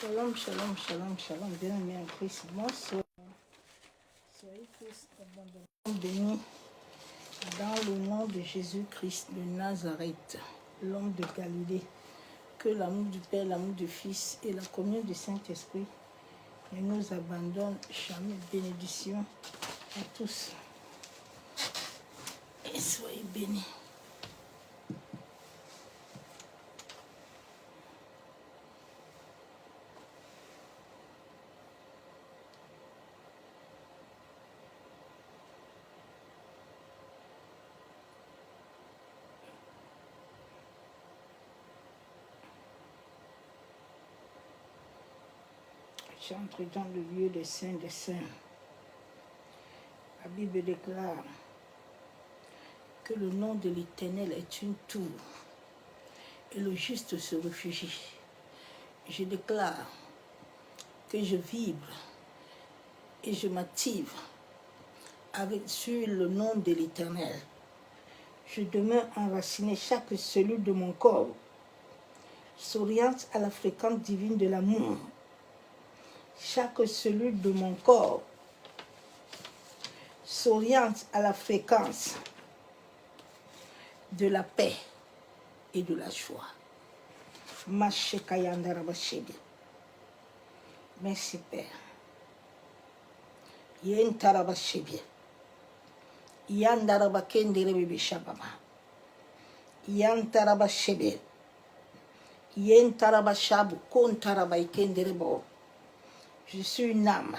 Shalom, shalom, shalom, shalom. Bien-aimés en Christ, bonsoir. Soyez tous abondamment bénis dans le nom de Jésus-Christ de Nazareth, l'homme de Galilée. Que l'amour du Père, l'amour du Fils et la communion du Saint-Esprit ne nous abandonnent jamais. Bénédiction à tous. Et soyez bénis. J'entre dans le lieu des saints des saints. La Bible déclare que le nom de l'Éternel est une tour et le juste se réfugie. Je déclare que je vibre et je m'active sur le nom de l'Éternel. Je demeure enraciné, chaque cellule de mon corps s'oriente à la fréquence divine de l'amour. Chaque cellule de mon corps s'oriente à la fréquence de la paix et de la joie. Merci Père. Yentarabashebi. Yandarabakendere Shabama. Yantarabashebi. Yentarabashabu Kontarabakenderebo. Je suis une âme.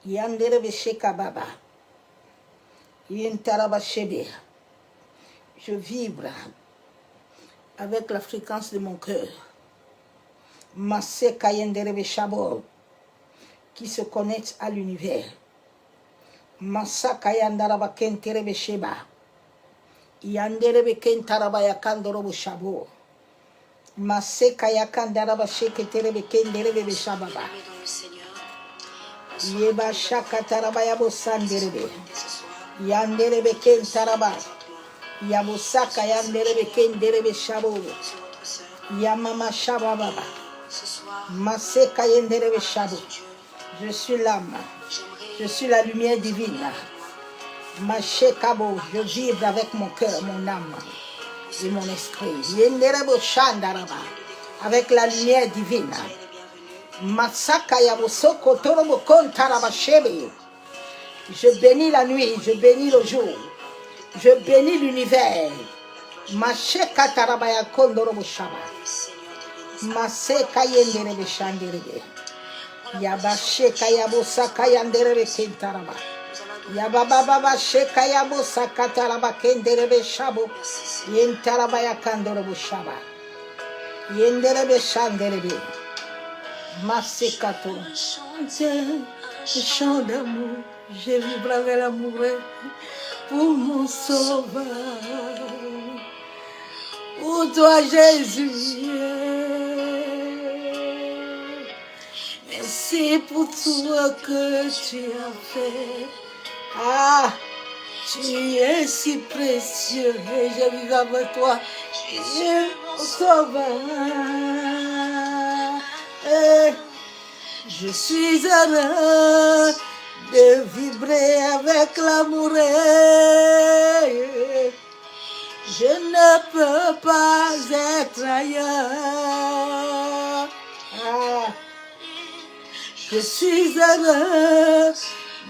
Yanderebe Shekababa. Yentarabashebi. Je vibre avec la fréquence de mon cœur. Maseka Yenderebe Shabo. Qui se connecte à l'univers. Masaka Yandaraba Kenterebe Sheba. Yanderebe Kentaraba Yakandorobo Shabo. Maseka Yakandaraba Sheketerebe Kenderebe Shababa. Yeba Shakataraba Yabo Sanderebe. Yanderebe Kentaraba. Yabosaka Yanderebe Kenderebe Shabo. Yamama Shababa. Maseka Yanderebe Shabo. Je suis l'âme, je suis la lumière divine. Machekabo, je vibre avec mon cœur, mon âme et mon esprit. Yenderebo Shandaraba, avec la lumière divine. Masaka Yabosoko Torobo Kontaraba Shebe. Je bénis la nuit, je bénis le jour, je bénis l'univers. Macheka Tarabaya Kondorobo Shaba. Maseka Yenderebe Shanderebe. Yabasheka Yabosaka Yanderebe Kentaraba. Yababa Sheka Yabosaka Taraba Kenderebe Shabo. Yentaraba Yakandorobo Shaba. Yenderebe Shanderebe. Masekato. Un chant d'amour. Je vibre avec l'amour pour mon sauveur. Pour toi Jésus. C'est pour toi que tu as fait. Ah, tu es si précieux et je vis avec toi. Je sauveur. Je suis heureux de vibrer avec l'amour. Je ne peux pas être ailleurs. Ah. Je suis heureux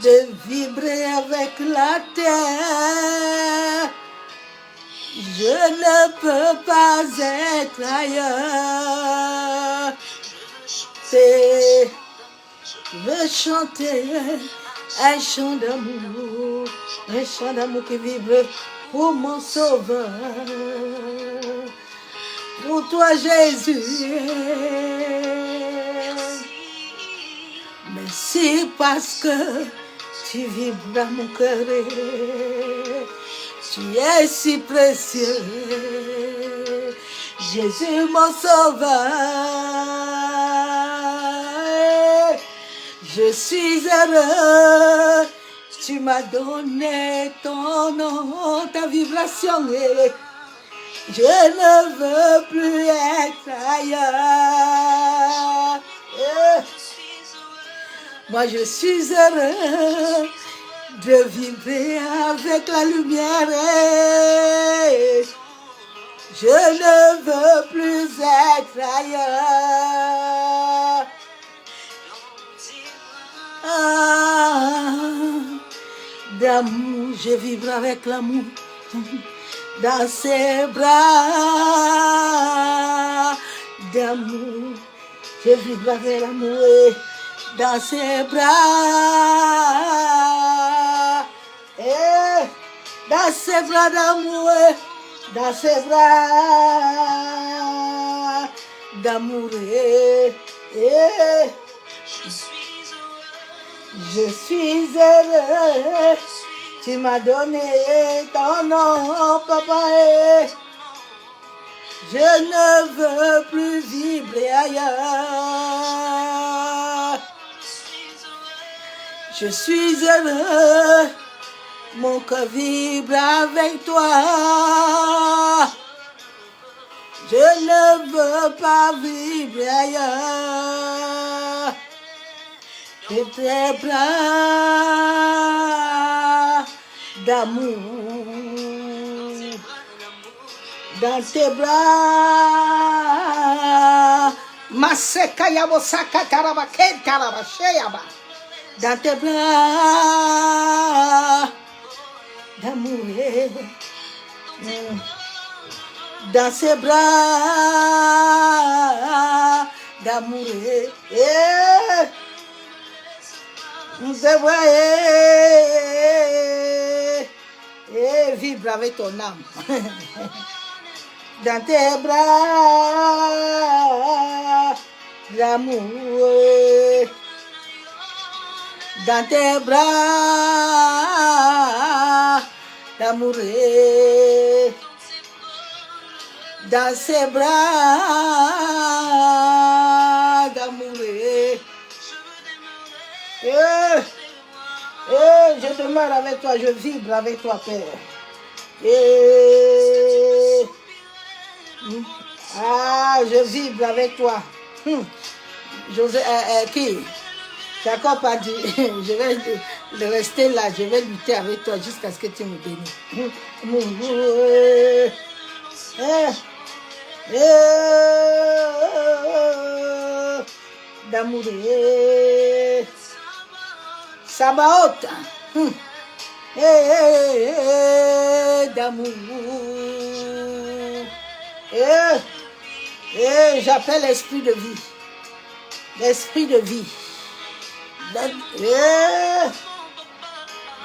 de vibrer avec la terre. Je ne peux pas être ailleurs. Je veux chanter un chant d'amour qui vibre pour mon sauveur. Pour toi Jésus. Merci parce que tu vibres dans mon cœur. Tu es si précieux. Jésus mon sauveur. Je suis heureux. Tu m'as donné ton nom, ta vibration. Je ne veux plus être ailleurs. Moi je suis heureux de vibrer avec la lumière. Je ne veux plus être ailleurs. D'amour, je vibre avec l'amour. Dans ses bras d'amour, je vibre avec l'amour. Dans ses bras, dans ses bras d'amour, dans ses bras d'amour. Je suis heureux, tu m'as donné ton nom, papa. Je ne veux plus vibrer ailleurs. Je suis heureux, mon cœur vibre avec toi. Je ne veux pas vibrer ailleurs. Et tes bras d'amour, dans tes bras, Maseka Yabosaka Tarabake Tarabasheyaba, dans tes bras d'amour, dans ses bras d'amour. Vibre avec ton âme. Dans tes bras d'amour. Dans tes bras d'amour. Dans ses bras d'amour. Je demeure avec toi, je vibre avec toi, Père. Je vibre avec toi. Jacob a dit, je vais rester là, je vais lutter avec toi jusqu'à ce que tu me bénisses. D'amour. Sabaoth, d'amour, j'appelle l'esprit de vie,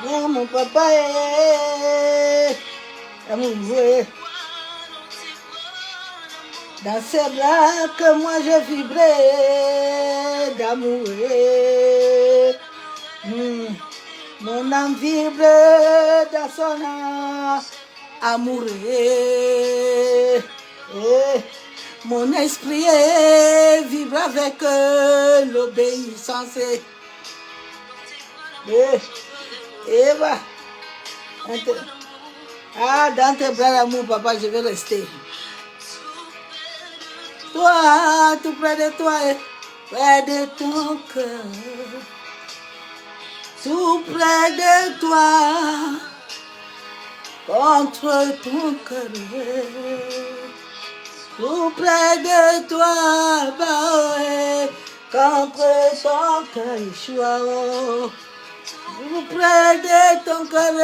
mon papa, d'amour, dans ses bras que moi je vibrais, d'amour. Mon âme vibre dans son amour. Mon esprit vibre avec l'obéissance. Dans tes bras d'amour, papa, je vais rester. Toi, tout près de toi, près de ton cœur. Tout près de toi, contre ton cœur. Tout près de toi, contre ton cœur, Yeshua. Tout près de ton cœur.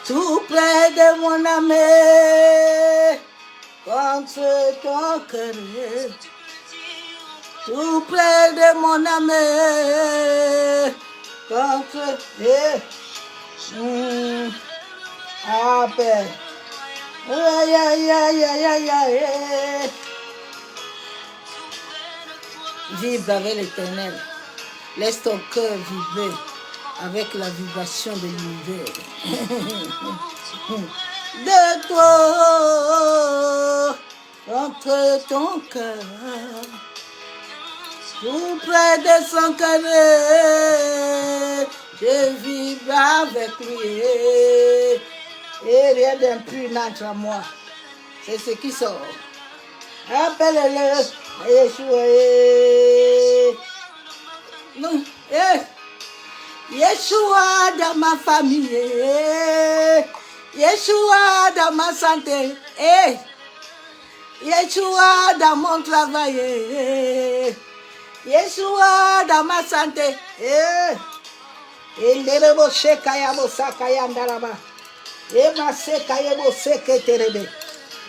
Tout près de mon âme, contre ton cœur. Tout près de mon âme, contre Père. Vibre avec l'Éternel. Laisse ton cœur vibrer avec la vibration de l'univers. De toi, contre ton cœur. Tout près de son cœur, je vibre avec lui. Et rien d'impur n'entre à moi. C'est ce qui sort. Appelle-le. Yeshua. Non. Yeshua dans ma famille. Yeshua dans ma santé. Yeshua dans mon travail. Yeshua dans ma santé. Enderebo shekaya bosakaya ndaraba. Eba sekaya boseketerebe.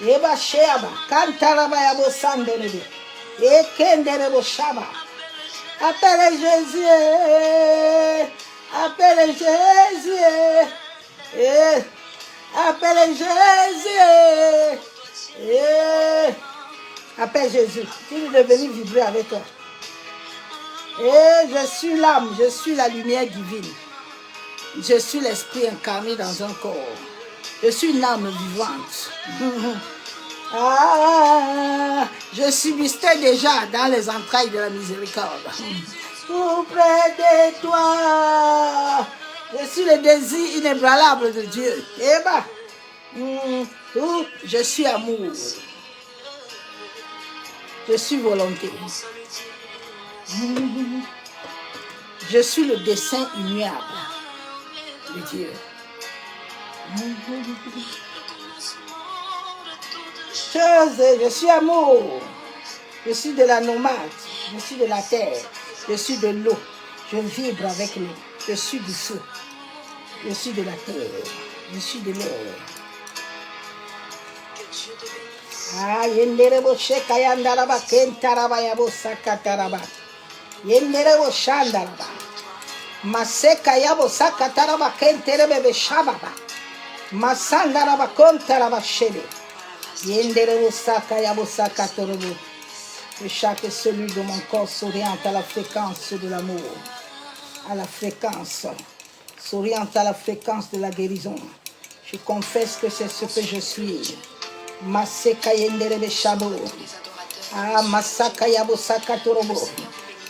Eba sheaba kantaraba ya bosanderebe. Ekenderebo shaba. Appelle Jésus. Appelle Jésus. Appelle Jésus. Appelle Jésus. Il est venu vibrer avec toi. Je suis l'âme, je suis la lumière divine. Je suis l'esprit incarné dans un corps. Je suis une âme vivante. Je subsistais déjà dans les entrailles de la miséricorde. Tout près de toi. Je suis le désir inébranlable de Dieu. Je suis amour. Je suis volonté. Je suis le dessein immuable de Dieu. Je suis amour. Je suis de la nomade. Je suis de la terre. Je suis de l'eau. Je vibre avec l'eau. Je suis du feu. Je suis de la terre. Je suis de l'air. Yenderebo shekayandaraba kentaraba yabo sakataraba. Yenderebo shandaraba. Maseka yabo sakataraba kenterebe shababa. Masandaraba kontaraba shebe. Yenderebo saka yabo sakatorobo. Que chaque cellule de mon corps s'oriente à la fréquence de l'amour, à la fréquence, s'oriente à la fréquence de la guérison. Je confesse que c'est ce que je suis. Maseka yenderebe shabo. Masaka yabo sakatorobo.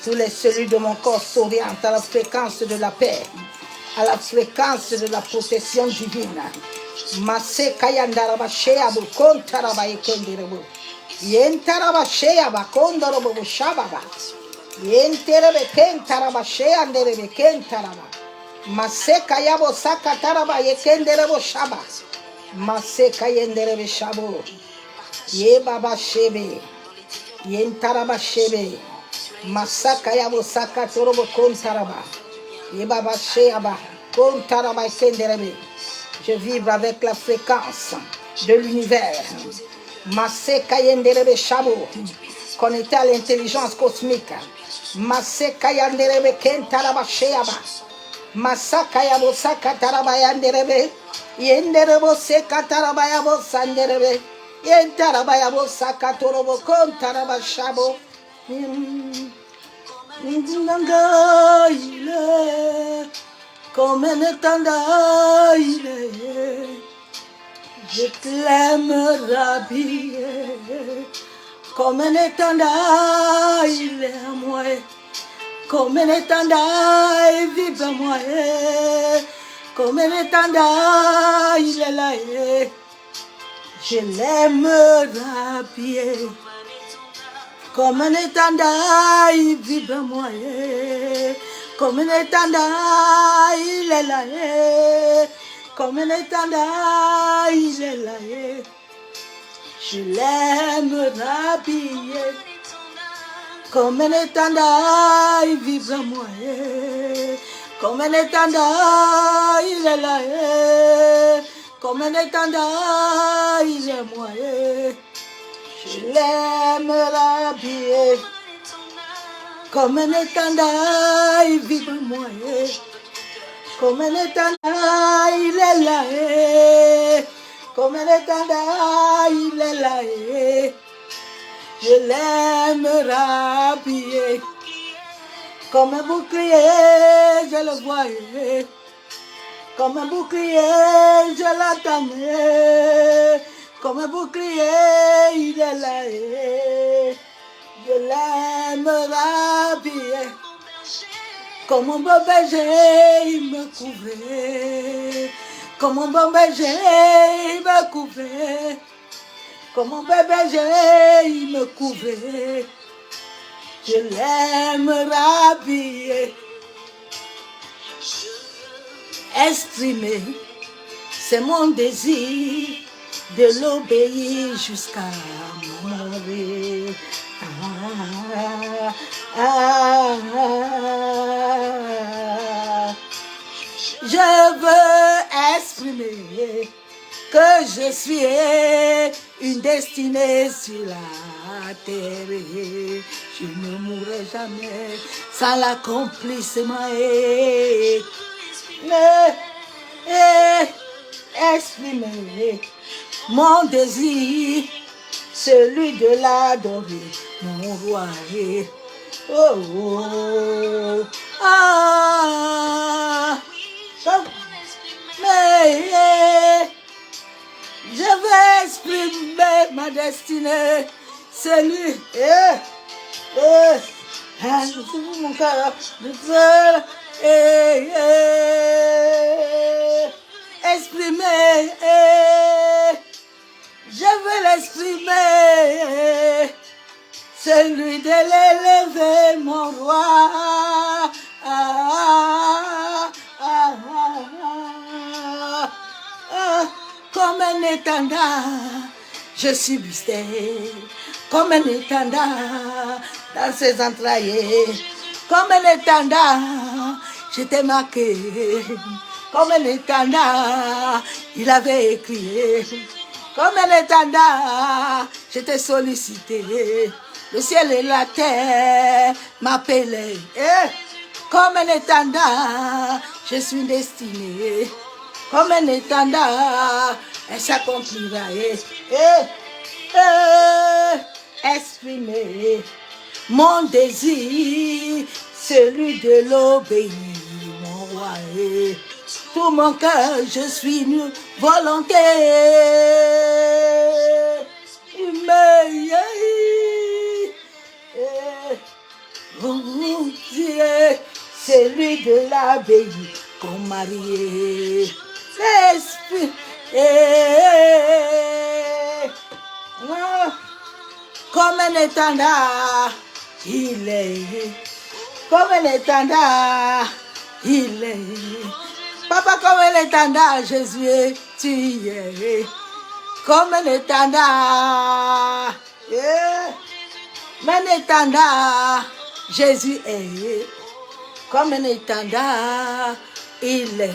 Tous les cellules de mon corps s'orientent à la fréquence de la paix, à la fréquence de la protection divine. Maseka yandaraba sheabo kontaraba ekenderebo. Yentaraba sheaba kondorobo shababa. Yenterebe kentaraba sheanderebe kentaraba. Maseka yabo sakataraba ekenderebo shaba. Maseka yenderebe shabo. Ye baba shebe. Yentaraba shebe. Masaka yabo saka torobo kontaraba. Ye baba sheaba kontaraba kenderebe. Je vibre avec la fréquence de l'univers. Maseka yenderebe shabo. Connecté à l'intelligence cosmique. Maseka yanderebe kentaraba sheaba. Masaka yabo saka taraba yanderebe. Yenderebo seka taraba yabo sanderebe. Yentaraba yabo saka torobo kontaraba shabo. Comme un étendard, je t'aime, Rabbi. Comme un étendard, il est à moi. Comme un étendard, il vibre à moi. Comme un étendard, il est là. Je l'aime, Rabbi. Comme un étendard, il vibre à moi. Comme un étendard, il est là. Comme un étendard, il est là. Je l'aime, Rabbi. Comme un étendard, il vibre à moi. Comme un étendard, il est là. Comme un étendard, il est moi. Je l'aime, Rabbi. Comme un étendard, il vibre à moi. Comme un étendard, il est là. Comme un étendard, il est là. Je l'aime, Rabbi. Comme un bouclier, je le vois. Comme un bouclier, je l'attends. Comme un bouclier, il est là. Je l'aime, Rabbi. Comme un bon berger, il me couvrait. Comme un bon berger, il me couvrait. Comme mon bébé, il me couvrait. Je l'aime rhabiller. Exprimer, c'est mon désir de l'obéir jusqu'à mourir. Je veux exprimer que je suis une destinée sur la terre. Je ne mourrai jamais sans l'accomplissement. Exprimer mon désir, celui de l'adorer, mon roi. Oh, oh, ah, mais je vais exprimer ma destinée, celui, mon cœur, exprimer, je veux l'exprimer, celui de l'élever, mon roi. Comme un étendard, je subsistais, comme un étendard dans ses entrailles, comme un étendard, j'étais marqué, comme un étendard, il avait écrit, comme un étendard, j'étais sollicité, le ciel et la terre m'appelaient, comme un étendard, je suis destiné, comme un étendard, elle s'accomplira, exprimer mon désir, celui de l'obéir, mon roi. Tout mon cœur, je suis une volonté. Celui de l'abbaye qu'on marié. L'esprit. Comme un étendard, il est. Comme un étendard, il est. Papa, comme un étendard, Jésus est, tu es. Comme un étendard, un étendard, Jésus est. Comme un étendard, il est.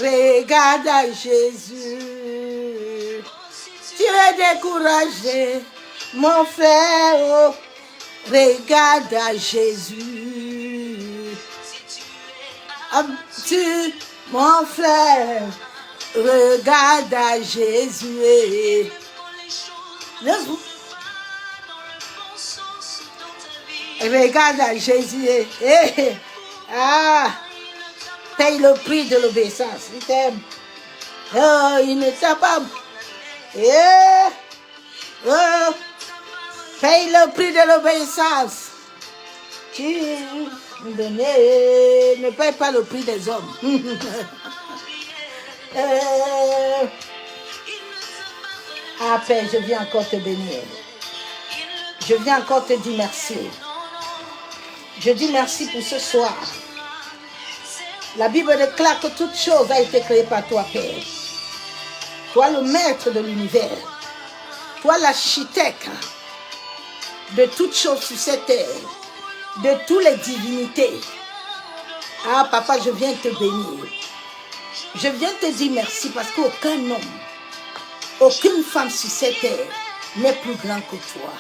Regarde à Jésus, tu es découragé, mon frère, oh. Regarde à Jésus, tu, mon frère, regarde à Jésus. Regarde à Jésus. Paye le prix de l'obéissance. Il t'aime. Oh, il ne t'a pas. Paye le prix de l'obéissance. Tu ne paye pas le prix des hommes. Père, je viens encore te bénir. Je viens encore te dire merci. Je dis merci pour ce soir. La Bible déclare que toute chose a été créée par toi, Père. Toi, le maître de l'univers. Toi, l'architecte de toutes choses sur cette terre. De toutes les divinités. Papa, je viens te bénir. Je viens te dire merci parce qu'aucun homme, aucune femme sur cette terre n'est plus grand que toi.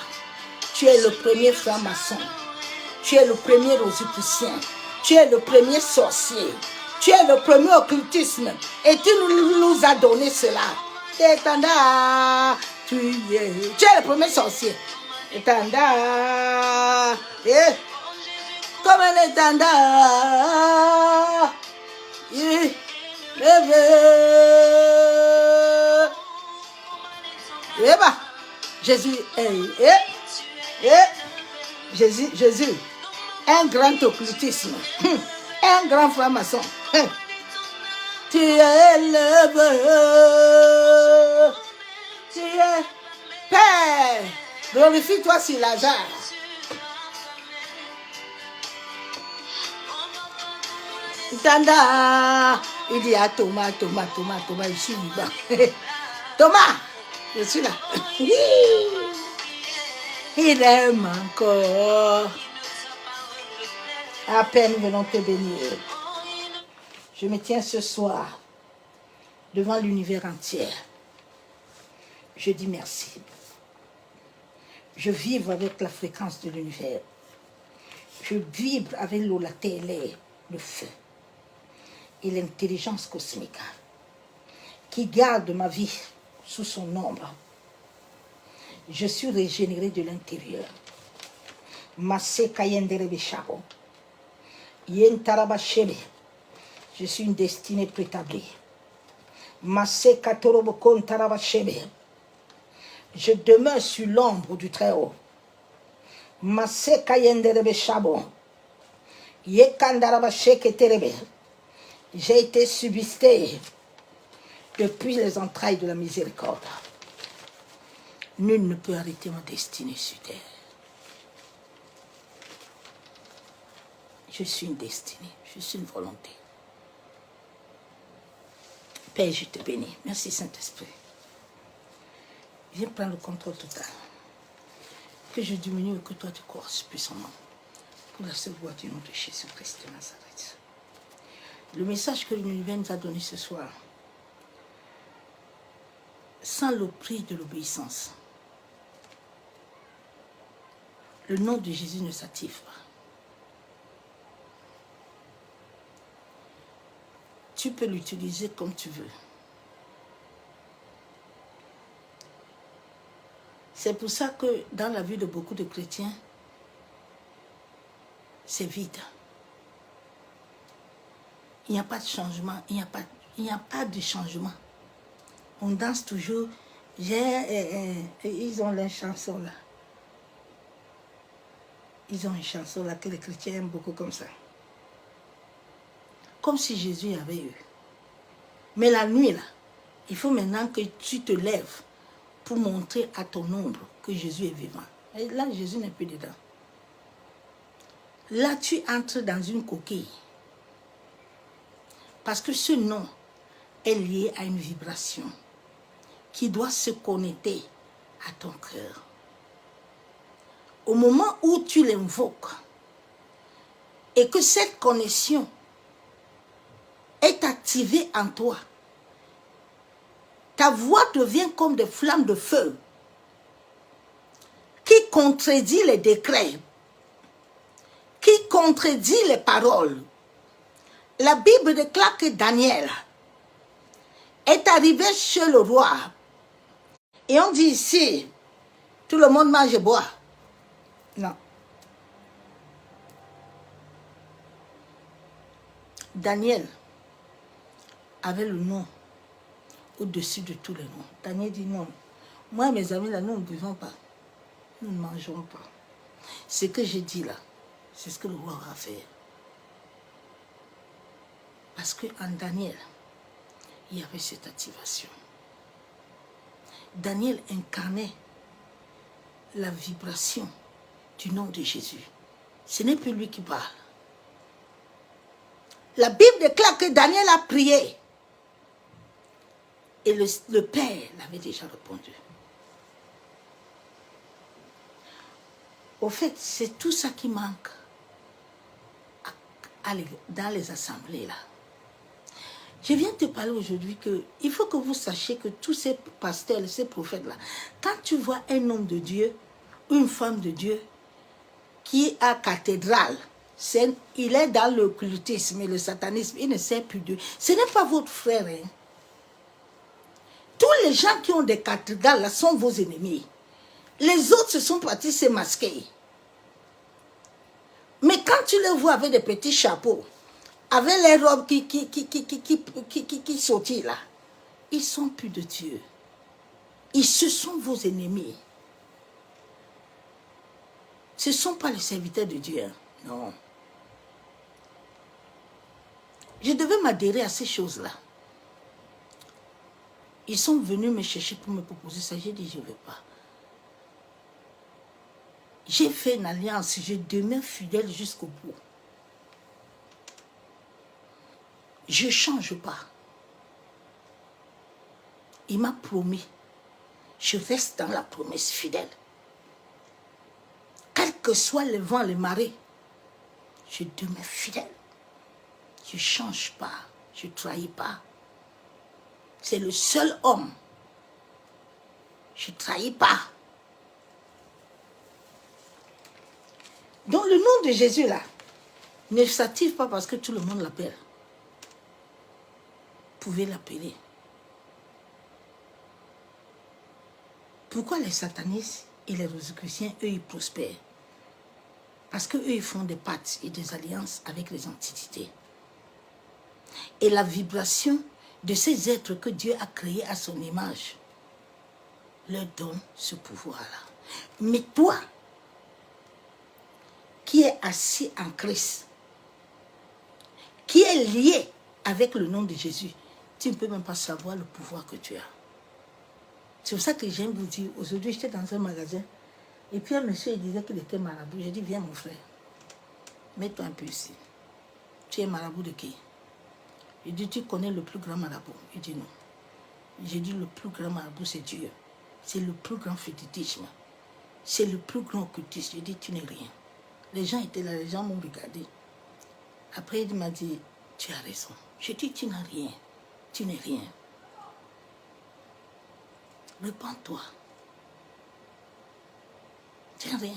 Tu es le premier franc-maçon. Tu es le premier rosicrucien. Tu es le premier sorcier. Tu es le premier occultisme. Et tu nous as donné cela. Étendard, tu es le premier sorcier. Étendard. Comme un étendard. Jésus Jésus, un grand occultisme, un grand franc-maçon. Tu es le tu es Père. Glorifie-toi sur Lazare. Tanda. Il dit à Thomas, je suis vivant. Thomas, je suis là. Il aime encore. À peine nous venons te bénir. Je me tiens ce soir devant l'univers entier. Je dis merci. Je vibre avec la fréquence de l'univers. Je vibre avec l'eau, la terre, l'air, le feu et l'intelligence cosmique qui garde ma vie sous son ombre. Je suis régénéré de l'intérieur. Masse Kayendere Besharo. Yentarabashebe. Je suis une destinée préétablie. Masse Katorobokon Tarabashebe. Je demeure sur l'ombre du Très-Haut. Masse Kayendere Beshabo. Yekandarabasheke Terebe. J'ai été subsisté depuis les entrailles de la miséricorde. Nul ne peut arrêter ma destinée sur terre. Je suis une destinée, je suis une volonté. Père, je te bénis. Merci Saint-Esprit. Viens prendre le contrôle total. Que je diminue et que toi tu croisses puissamment. Pour la seule voix du nom de Jésus-Christ de Nazareth. Le message que l'univers nous a donné ce soir, sans le prix de l'obéissance, le nom de Jésus ne s'active pas. Tu peux l'utiliser comme tu veux. C'est pour ça que dans la vie de beaucoup de chrétiens, c'est vide. Il n'y a pas de changement, il n'y a pas de changement. On danse toujours. Ils ont leur chanson là. Ils ont une chanson là que les chrétiens aiment beaucoup comme ça. Comme si Jésus avait eu. Mais la nuit là, il faut maintenant que tu te lèves pour montrer à ton ombre que Jésus est vivant. Et là, Jésus n'est plus dedans. Là, tu entres dans une coquille. Parce que ce nom est lié à une vibration qui doit se connecter à ton cœur. Au moment où tu l'invoques et que cette connexion est activée en toi, ta voix devient comme des flammes de feu qui contredit les décrets, qui contredit les paroles. La Bible déclare que Daniel est arrivé chez le roi. Et on dit ici, tout le monde mange et boit. Non. Daniel avait le nom au-dessus de tous les noms. Daniel dit non. Moi, mes amis, là, nous ne buvons pas. Nous ne mangerons pas. Ce que j'ai dit là, c'est ce que le roi va faire. Parce qu'en Daniel, il y avait cette activation. Daniel incarnait la vibration du nom de Jésus. Ce n'est plus lui qui parle. La Bible déclare que Daniel a prié. Et le Père l'avait déjà répondu. Au fait, c'est tout ça qui manque dans les assemblées là. Je viens te parler aujourd'hui qu'il faut que vous sachiez que tous ces pasteurs, ces prophètes-là, quand tu vois un homme de Dieu, une femme de Dieu, qui est à cathédrale, il est dans l'occultisme et le satanisme, il ne sait plus Dieu. Ce n'est pas votre frère. Hein. Tous les gens qui ont des cathédrales là sont vos ennemis. Les autres se sont partis se masquer. Mais quand tu les vois avec des petits chapeaux, avec les robes qui sautent là, ils sont plus de Dieu. Ce sont vos ennemis. Ce ne sont pas les serviteurs de Dieu. Non. Je devais m'adhérer à ces choses-là. Ils sont venus me chercher pour me proposer ça. J'ai dit, je ne veux pas. J'ai fait une alliance, je demeure fidèle jusqu'au bout. Je ne change pas. Il m'a promis. Je reste dans la promesse fidèle. Quel que soit le vent, les marées, je demeure fidèle. Je ne change pas, je ne trahis pas. C'est le seul homme. Je ne trahis pas. Donc le nom de Jésus là, ne s'active pas parce que tout le monde l'appelle. Vous pouvez l'appeler. Pourquoi les satanistes et les rosicruciens, eux, ils prospèrent? Parce qu'eux, ils font des pactes et des alliances avec les antiquités. Et la vibration de ces êtres que Dieu a créés à son image leur donne ce pouvoir-là. Mais toi, qui es assis en Christ, qui est lié avec le nom de Jésus, tu ne peux même pas savoir le pouvoir que tu as. C'est pour ça que j'aime vous dire, aujourd'hui j'étais dans un magasin, et puis un monsieur il disait qu'il était marabout. J'ai dit, viens mon frère, mets-toi un peu ici. Tu es marabout de qui? Il dit, tu connais le plus grand marabout? Il dit non. J'ai dit, le plus grand marabout c'est Dieu. C'est le plus grand fétichisme. C'est le plus grand occultisme. J'ai dit, tu n'es rien. Les gens étaient là, les gens m'ont regardé. Après il m'a dit, tu as raison. J'ai dit, tu n'as rien. Tu n'es rien. Repends-toi. Tu n'as rien.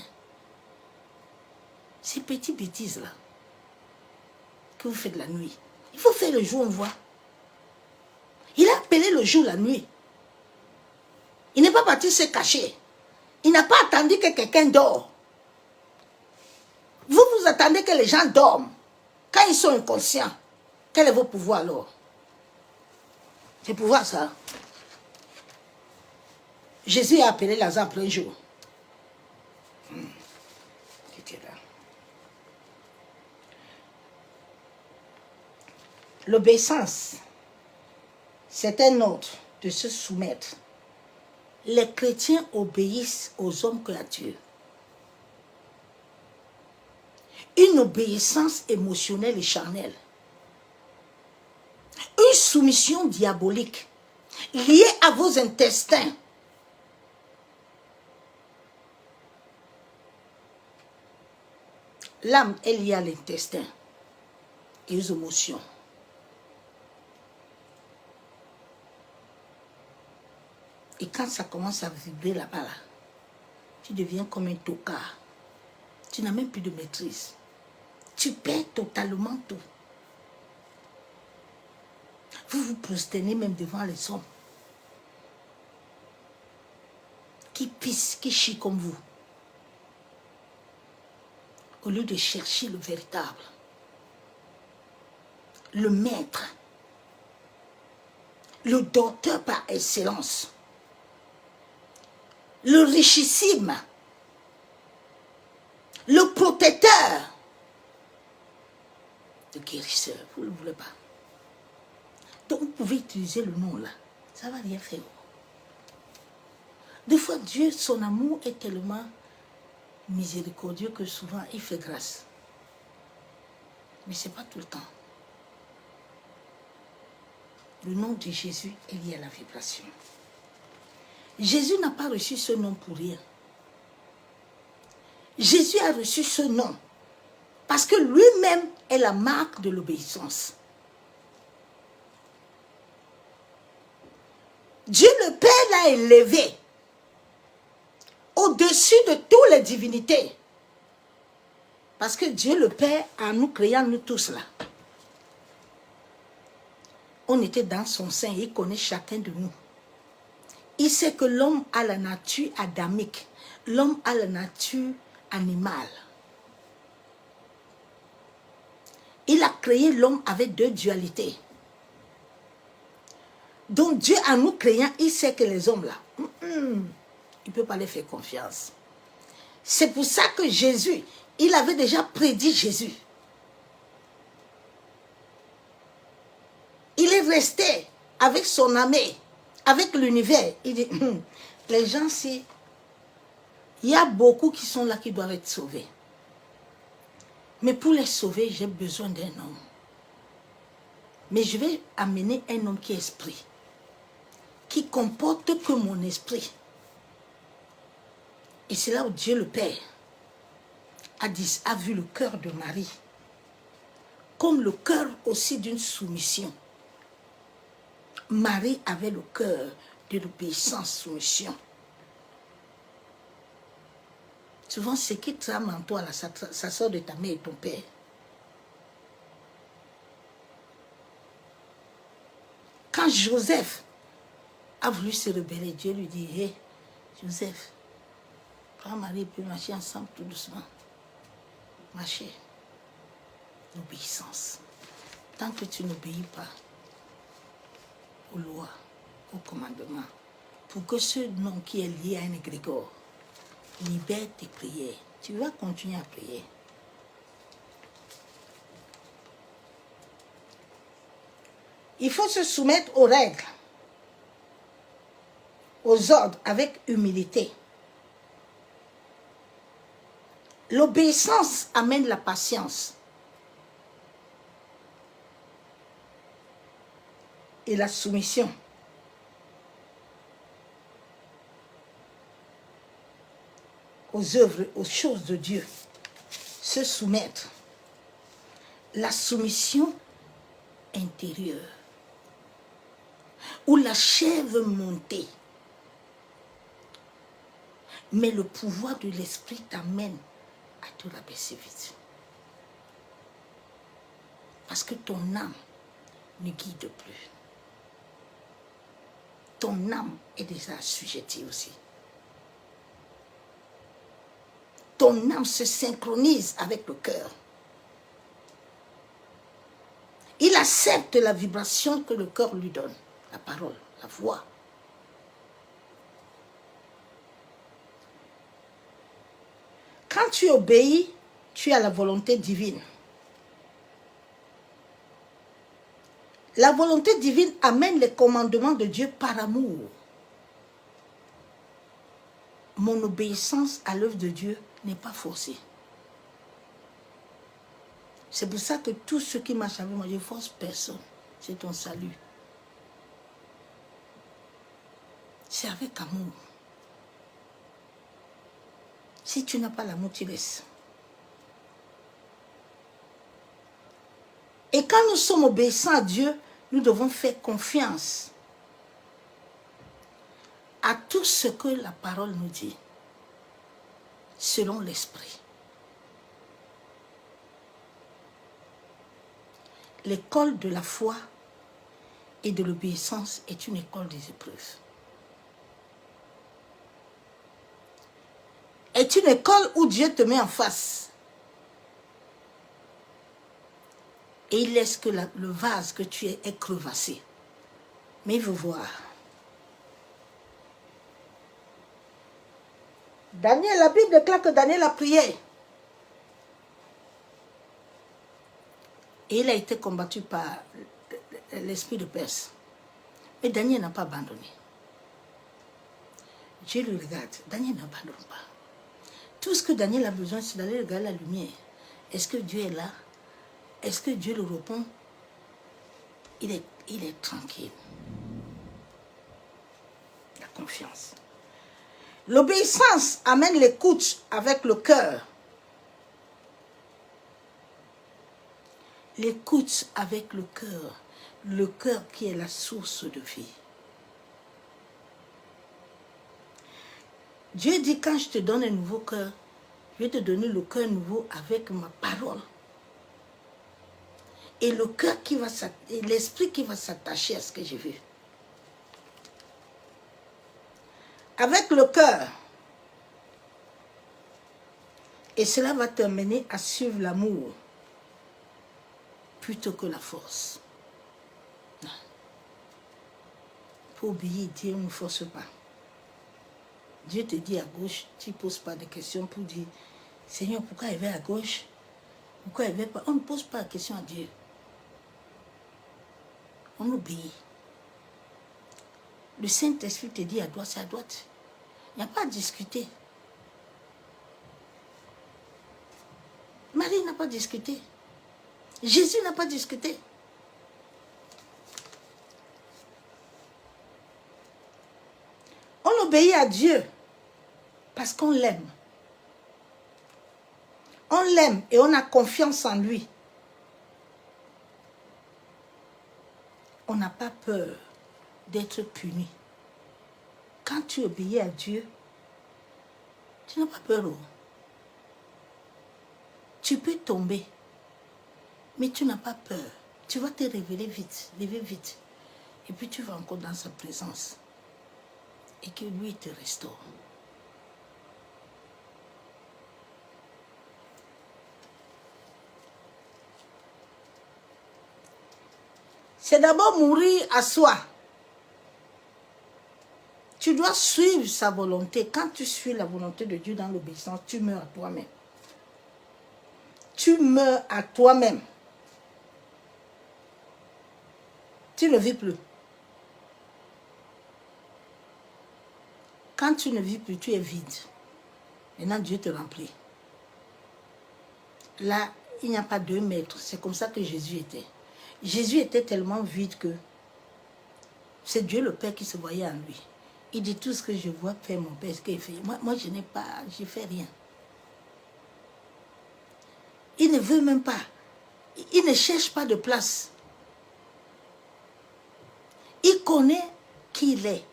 Ces petites bêtises-là que vous faites la nuit, il faut faire le jour, on voit. Il a appelé le jour la nuit. Il n'est pas parti se cacher. Il n'a pas attendu que quelqu'un dort. Vous attendez que les gens dorment. Quand ils sont inconscients, quel est vos pouvoirs alors? C'est pouvoir ça. Jésus a appelé Lazare après un jour. L'obéissance, c'est un ordre de se soumettre. Les chrétiens obéissent aux hommes que à Dieu. Une obéissance émotionnelle et charnelle. Une soumission diabolique liée à vos intestins. L'âme est liée à l'intestin et aux émotions. Et quand ça commence à vibrer là-bas, là, tu deviens comme un tocard. Tu n'as même plus de maîtrise. Tu perds totalement tout. Vous vous prosternez même devant les hommes qui pissent, qui chient comme vous. Au lieu de chercher le véritable, le maître, le docteur par excellence, le richissime, le protecteur, le guérisseur, vous ne le voulez pas. Donc vous pouvez utiliser le nom là, ça ne va rien faire. Des fois, Dieu, son amour est tellement miséricordieux que souvent il fait grâce. Mais ce n'est pas tout le temps. Le nom de Jésus est lié à la vibration. Jésus n'a pas reçu ce nom pour rien. Jésus a reçu ce nom parce que lui-même est la marque de l'obéissance. Dieu le Père l'a élevé au-dessus de toutes les divinités. Parce que Dieu le Père, en nous créant nous tous là, on était dans son sein, il connaît chacun de nous. Il sait que l'homme a la nature adamique, l'homme a la nature animale. Il a créé l'homme avec deux dualités. Donc Dieu, en nous créant, il sait que les hommes là, il ne peut pas les faire confiance. C'est pour ça que Jésus, il avait déjà prédit Jésus. Il est resté avec son armée avec l'univers. Il dit, les gens, il y a beaucoup qui sont là qui doivent être sauvés. Mais pour les sauver, j'ai besoin d'un homme. Mais je vais amener un homme qui est esprit, qui comporte que mon esprit. Et c'est là où Dieu le Père a vu le cœur de Marie comme le cœur aussi d'une soumission. Marie avait le cœur de l'obéissance, soumission. Souvent, ce qui trame en toi, là, ça sort de ta mère et ton père. Quand Joseph a voulu se rebeller, Dieu lui dit, hé, Joseph, prends Marie et puis marcher ensemble tout doucement. Marcher. L'obéissance. Tant que tu n'obéis pas aux lois, aux commandements, pour que ce nom qui est lié à un égrégore libère tes prières, tu vas continuer à prier. Il faut se soumettre aux règles, aux ordres avec humilité. L'obéissance amène la patience. Et la soumission. Aux œuvres, aux choses de Dieu. Se soumettre. La soumission intérieure. Où la chair veut monter. Mais le pouvoir de l'esprit t'amène à te rabaisser vite. Parce que ton âme ne guide plus. Ton âme est déjà assujettie aussi. Ton âme se synchronise avec le cœur. Il accepte la vibration que le cœur lui donne. La parole, la voix. Quand tu obéis, tu as la volonté divine. La volonté divine amène les commandements de Dieu par amour. Mon obéissance à l'œuvre de Dieu n'est pas forcée. C'est pour ça que tout ce qui marche avec moi, je ne force personne. C'est ton salut. C'est avec amour. Si tu n'as pas l'amour, tu laisses. Et quand nous sommes obéissants à Dieu, nous devons faire confiance à tout ce que la parole nous dit, selon l'esprit. L'école de la foi et de l'obéissance est une école des épreuves. Est une école où Dieu te met en face. Et il laisse que le vase que tu es est crevassé. Mais il veut voir. Daniel, la Bible déclare que Daniel a prié. Et il a été combattu par l'esprit de Perse. Mais Daniel n'a pas abandonné. Dieu le regarde. Daniel n'abandonne pas. Tout ce que Daniel a besoin, c'est d'aller regarder la lumière. Est-ce que Dieu est là? Est-ce que Dieu le répond? Il est tranquille. La confiance. L'obéissance amène l'écoute avec le cœur. L'écoute avec le cœur qui est la source de vie. Dieu dit, quand je te donne un nouveau cœur, je vais te donner le cœur nouveau avec ma parole. Et le cœur qui va s'attacher, l'esprit qui va s'attacher à ce que je veux. Avec le cœur. Et cela va t'amener à suivre l'amour plutôt que la force. Pour obéir, Dieu ne force pas. Dieu te dit à gauche, tu ne poses pas de questions pour dire, Seigneur, pourquoi il va à gauche? Pourquoi il va pas? On ne pose pas de questions à Dieu. On obéit. Le Saint-Esprit te dit à droite, c'est à droite. Il n'y a pas à discuter. Marie n'a pas discuté. Jésus n'a pas discuté. On obéit à Dieu parce qu'on l'aime. On l'aime et on a confiance en lui. On n'a pas peur d'être puni. Quand tu obéis à Dieu, tu n'as pas peur. Tu peux tomber, mais tu n'as pas peur. Tu vas te révéler vite, lever vite. Et puis tu vas encore dans sa présence. Et que lui te restaure. C'est d'abord mourir à soi. Tu dois suivre sa volonté. Quand tu suis la volonté de Dieu dans l'obéissance, tu meurs à toi-même. Tu meurs à toi-même. Tu ne vis plus. Quand tu ne vis plus, tu es vide. Maintenant, Dieu te remplit. Là, il n'y a pas 2 mètres. C'est comme ça que Jésus était. Jésus était tellement vide que c'est Dieu le Père qui se voyait en lui. Il dit tout ce que je vois faire mon Père, ce qu'il fait. Moi je n'ai pas, je ne fais rien. Il ne veut même pas. Il ne cherche pas de place. Il connaît qui il est.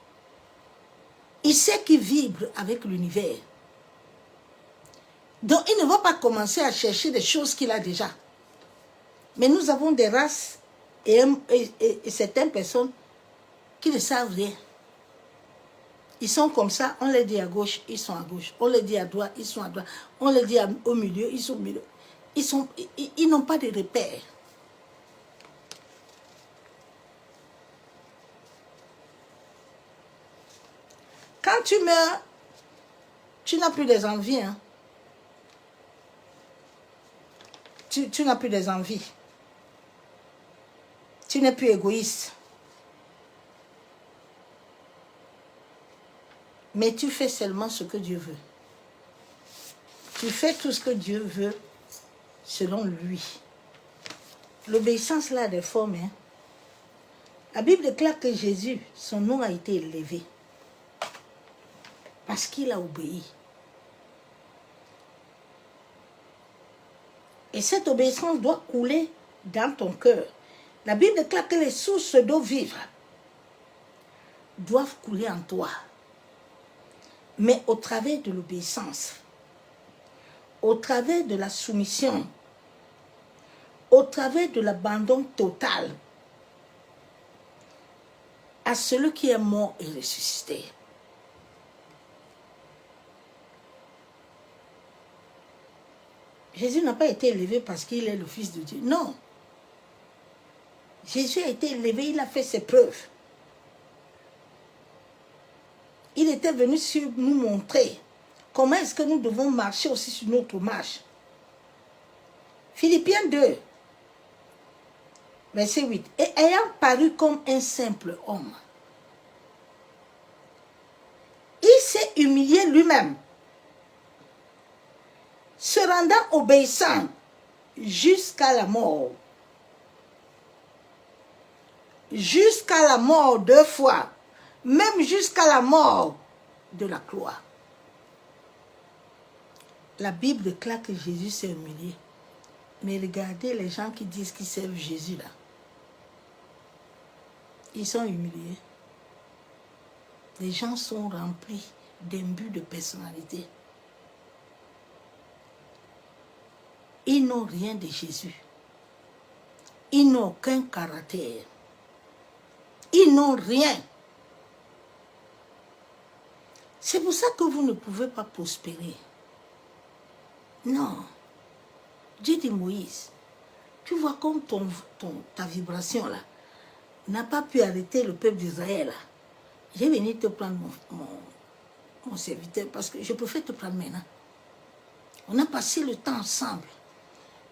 Il sait qu'il vibre avec l'univers. Donc il ne va pas commencer à chercher des choses qu'il a déjà. Mais nous avons des races et certaines personnes qui ne savent rien. Ils sont comme ça, on les dit à gauche, ils sont à gauche. On les dit à droite, ils sont à droite. On les dit au milieu, ils sont au milieu. Ils n'ont pas de repères. Quand tu meurs, tu n'as plus des envies. Hein? Tu n'as plus des envies. Tu n'es plus égoïste. Mais tu fais seulement ce que Dieu veut. Tu fais tout ce que Dieu veut selon lui. L'obéissance là a des formes. Hein? La Bible déclare que Jésus, son nom a été élevé. Parce qu'il a obéi. Et cette obéissance doit couler dans ton cœur. La Bible déclare que les sources d'eau vive doivent couler en toi. Mais au travers de l'obéissance, au travers de la soumission, au travers de l'abandon total à celui qui est mort et ressuscité. Jésus n'a pas été élevé parce qu'il est le Fils de Dieu. Non. Jésus a été élevé, il a fait ses preuves. Il était venu nous montrer comment est-ce que nous devons marcher aussi sur notre marche. Philippiens 2, verset 8. Et ayant paru comme un simple homme, il s'est humilié lui-même, se rendant obéissant jusqu'à la mort. Jusqu'à la mort 2 fois. Même jusqu'à la mort de la croix. La Bible déclare que Jésus s'est humilié. Mais regardez les gens qui disent qu'ils servent Jésus là. Ils sont humiliés. Les gens sont remplis d'imbus de personnalité. Ils n'ont rien de Jésus. Ils n'ont aucun caractère. Ils n'ont rien. C'est pour ça que vous ne pouvez pas prospérer. Non. Dieu dit Moïse, tu vois comme ta vibration là n'a pas pu arrêter le peuple d'Israël. Je vais venir te prendre mon serviteur parce que je préfère te prendre maintenant. On a passé le temps ensemble,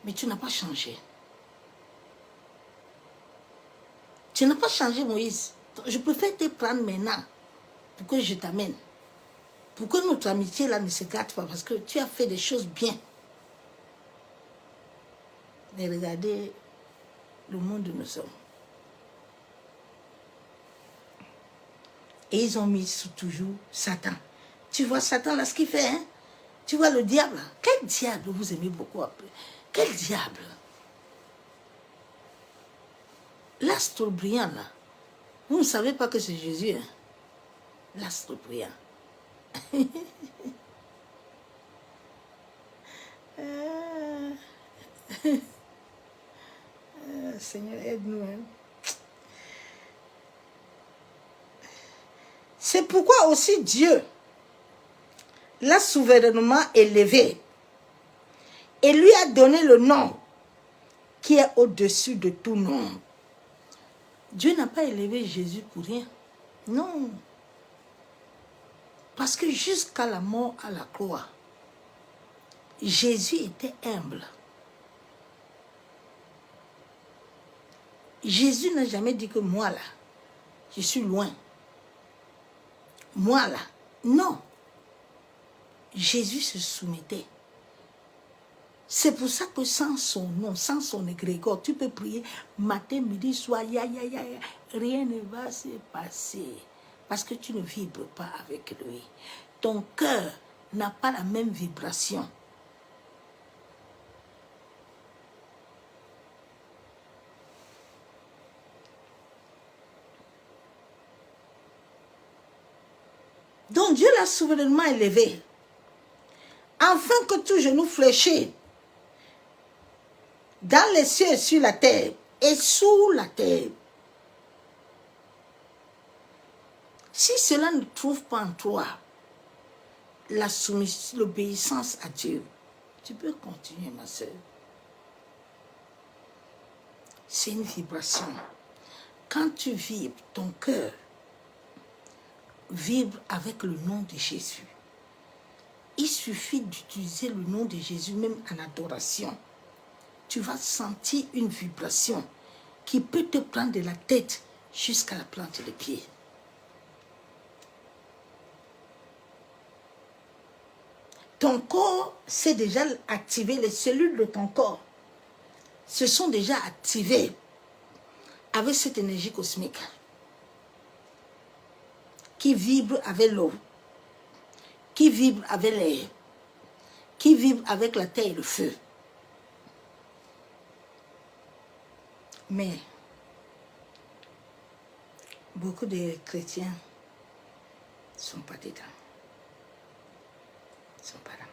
mais tu n'as pas changé. Tu n'as pas changé, Moïse. Je préfère te prendre maintenant pour que je t'amène. Pour que notre amitié là ne se gâte pas, parce que tu as fait des choses bien. Mais regardez le monde où nous sommes. Et ils ont mis toujours Satan. Tu vois Satan là, ce qu'il fait, hein? Tu vois le diable. Quel diable vous aimez beaucoup appeler? Quel diable? L'astre brillant là. Vous ne savez pas que c'est Jésus, hein? L'astre brillant. Seigneur, aide-nous. Hein? C'est pourquoi aussi Dieu l'a souverainement élevé et lui a donné le nom qui est au-dessus de tout nom. Dieu n'a pas élevé Jésus pour rien. Non. Parce que jusqu'à la mort à la croix, Jésus était humble. Jésus n'a jamais dit que moi là, je suis loin. Moi là, non. Jésus se soumettait. C'est pour ça que sans son nom, sans son égrégore, tu peux prier matin, midi, soir, rien ne va se passer. Parce que tu ne vibres pas avec lui. Ton cœur n'a pas la même vibration. Donc Dieu l'a souverainement élevé, afin que tout genou fléchi dans les cieux et sur la terre, et sous la terre. Si cela ne trouve pas en toi la soumission, l'obéissance à Dieu, tu peux continuer, ma soeur. C'est une vibration. Quand tu vibres, ton cœur vibre avec le nom de Jésus. Il suffit d'utiliser le nom de Jésus, même en adoration. Tu vas sentir une vibration qui peut te prendre de la tête jusqu'à la plante des pieds. Ton corps s'est déjà activé, les cellules de ton corps se sont déjà activées avec cette énergie cosmique qui vibre avec l'eau, qui vibre avec l'air, qui vibre avec la terre et le feu. Mais beaucoup de chrétiens ne sont pas dedans. Ils ne sont pas là.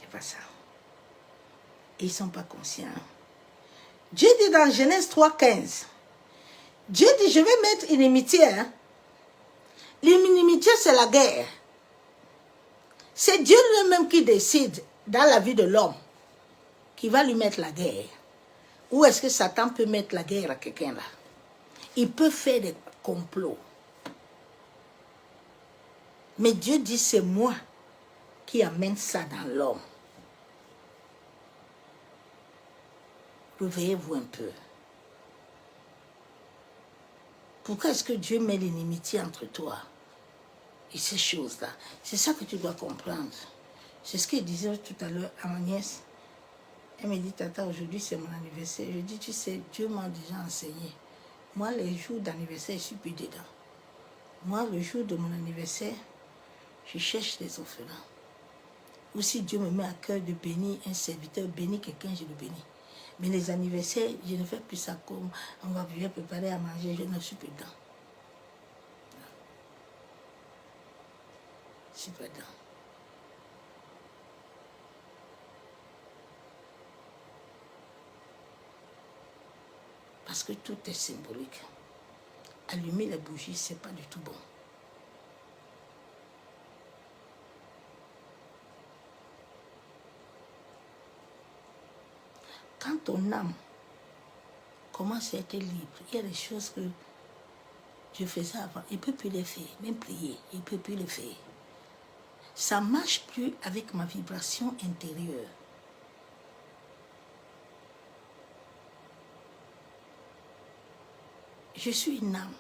C'est pas ça. Ils ne sont pas conscients. Dieu dit dans Genèse 3,15, Dieu dit, je vais mettre une inimitié. Hein? L'inimitié, c'est la guerre. C'est Dieu lui-même qui décide dans la vie de l'homme qui va lui mettre la guerre. Où est-ce que Satan peut mettre la guerre à quelqu'un là? Il peut faire des complots. Mais Dieu dit, c'est moi qui amène ça dans l'homme. Réveillez-vous un peu. Pourquoi est-ce que Dieu met l'inimitié entre toi et ces choses-là? C'est ça que tu dois comprendre. C'est ce qu'il disait tout à l'heure à ma nièce. Elle me dit, Tata, aujourd'hui c'est mon anniversaire. Je dis, tu sais, Dieu m'a déjà enseigné. Moi, les jours d'anniversaire, je ne suis plus dedans. Moi, le jour de mon anniversaire, je cherche les orphelins. Ou si Dieu me met à cœur de bénir un serviteur, bénir quelqu'un, je le bénis. Mais les anniversaires, je ne fais plus ça comme on va venir préparer à manger, je ne suis plus dedans. Je ne suis pas dedans. Parce que tout est symbolique. Allumer la bougie, ce n'est pas du tout bon. Quand ton âme commence à être libre, il y a des choses que je faisais avant, il ne peut plus les faire, même prier, il ne peut plus les faire. Ça ne marche plus avec ma vibration intérieure. Je suis une âme,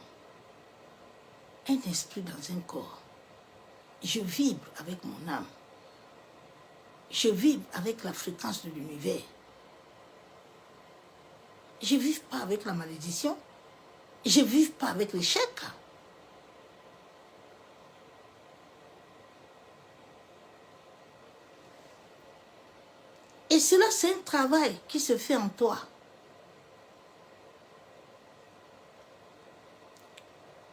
un esprit dans un corps. Je vibre avec mon âme. Je vibre avec la fréquence de l'univers. Je ne vis pas avec la malédiction. Je ne vis pas avec l'échec. Et cela, c'est un travail qui se fait en toi.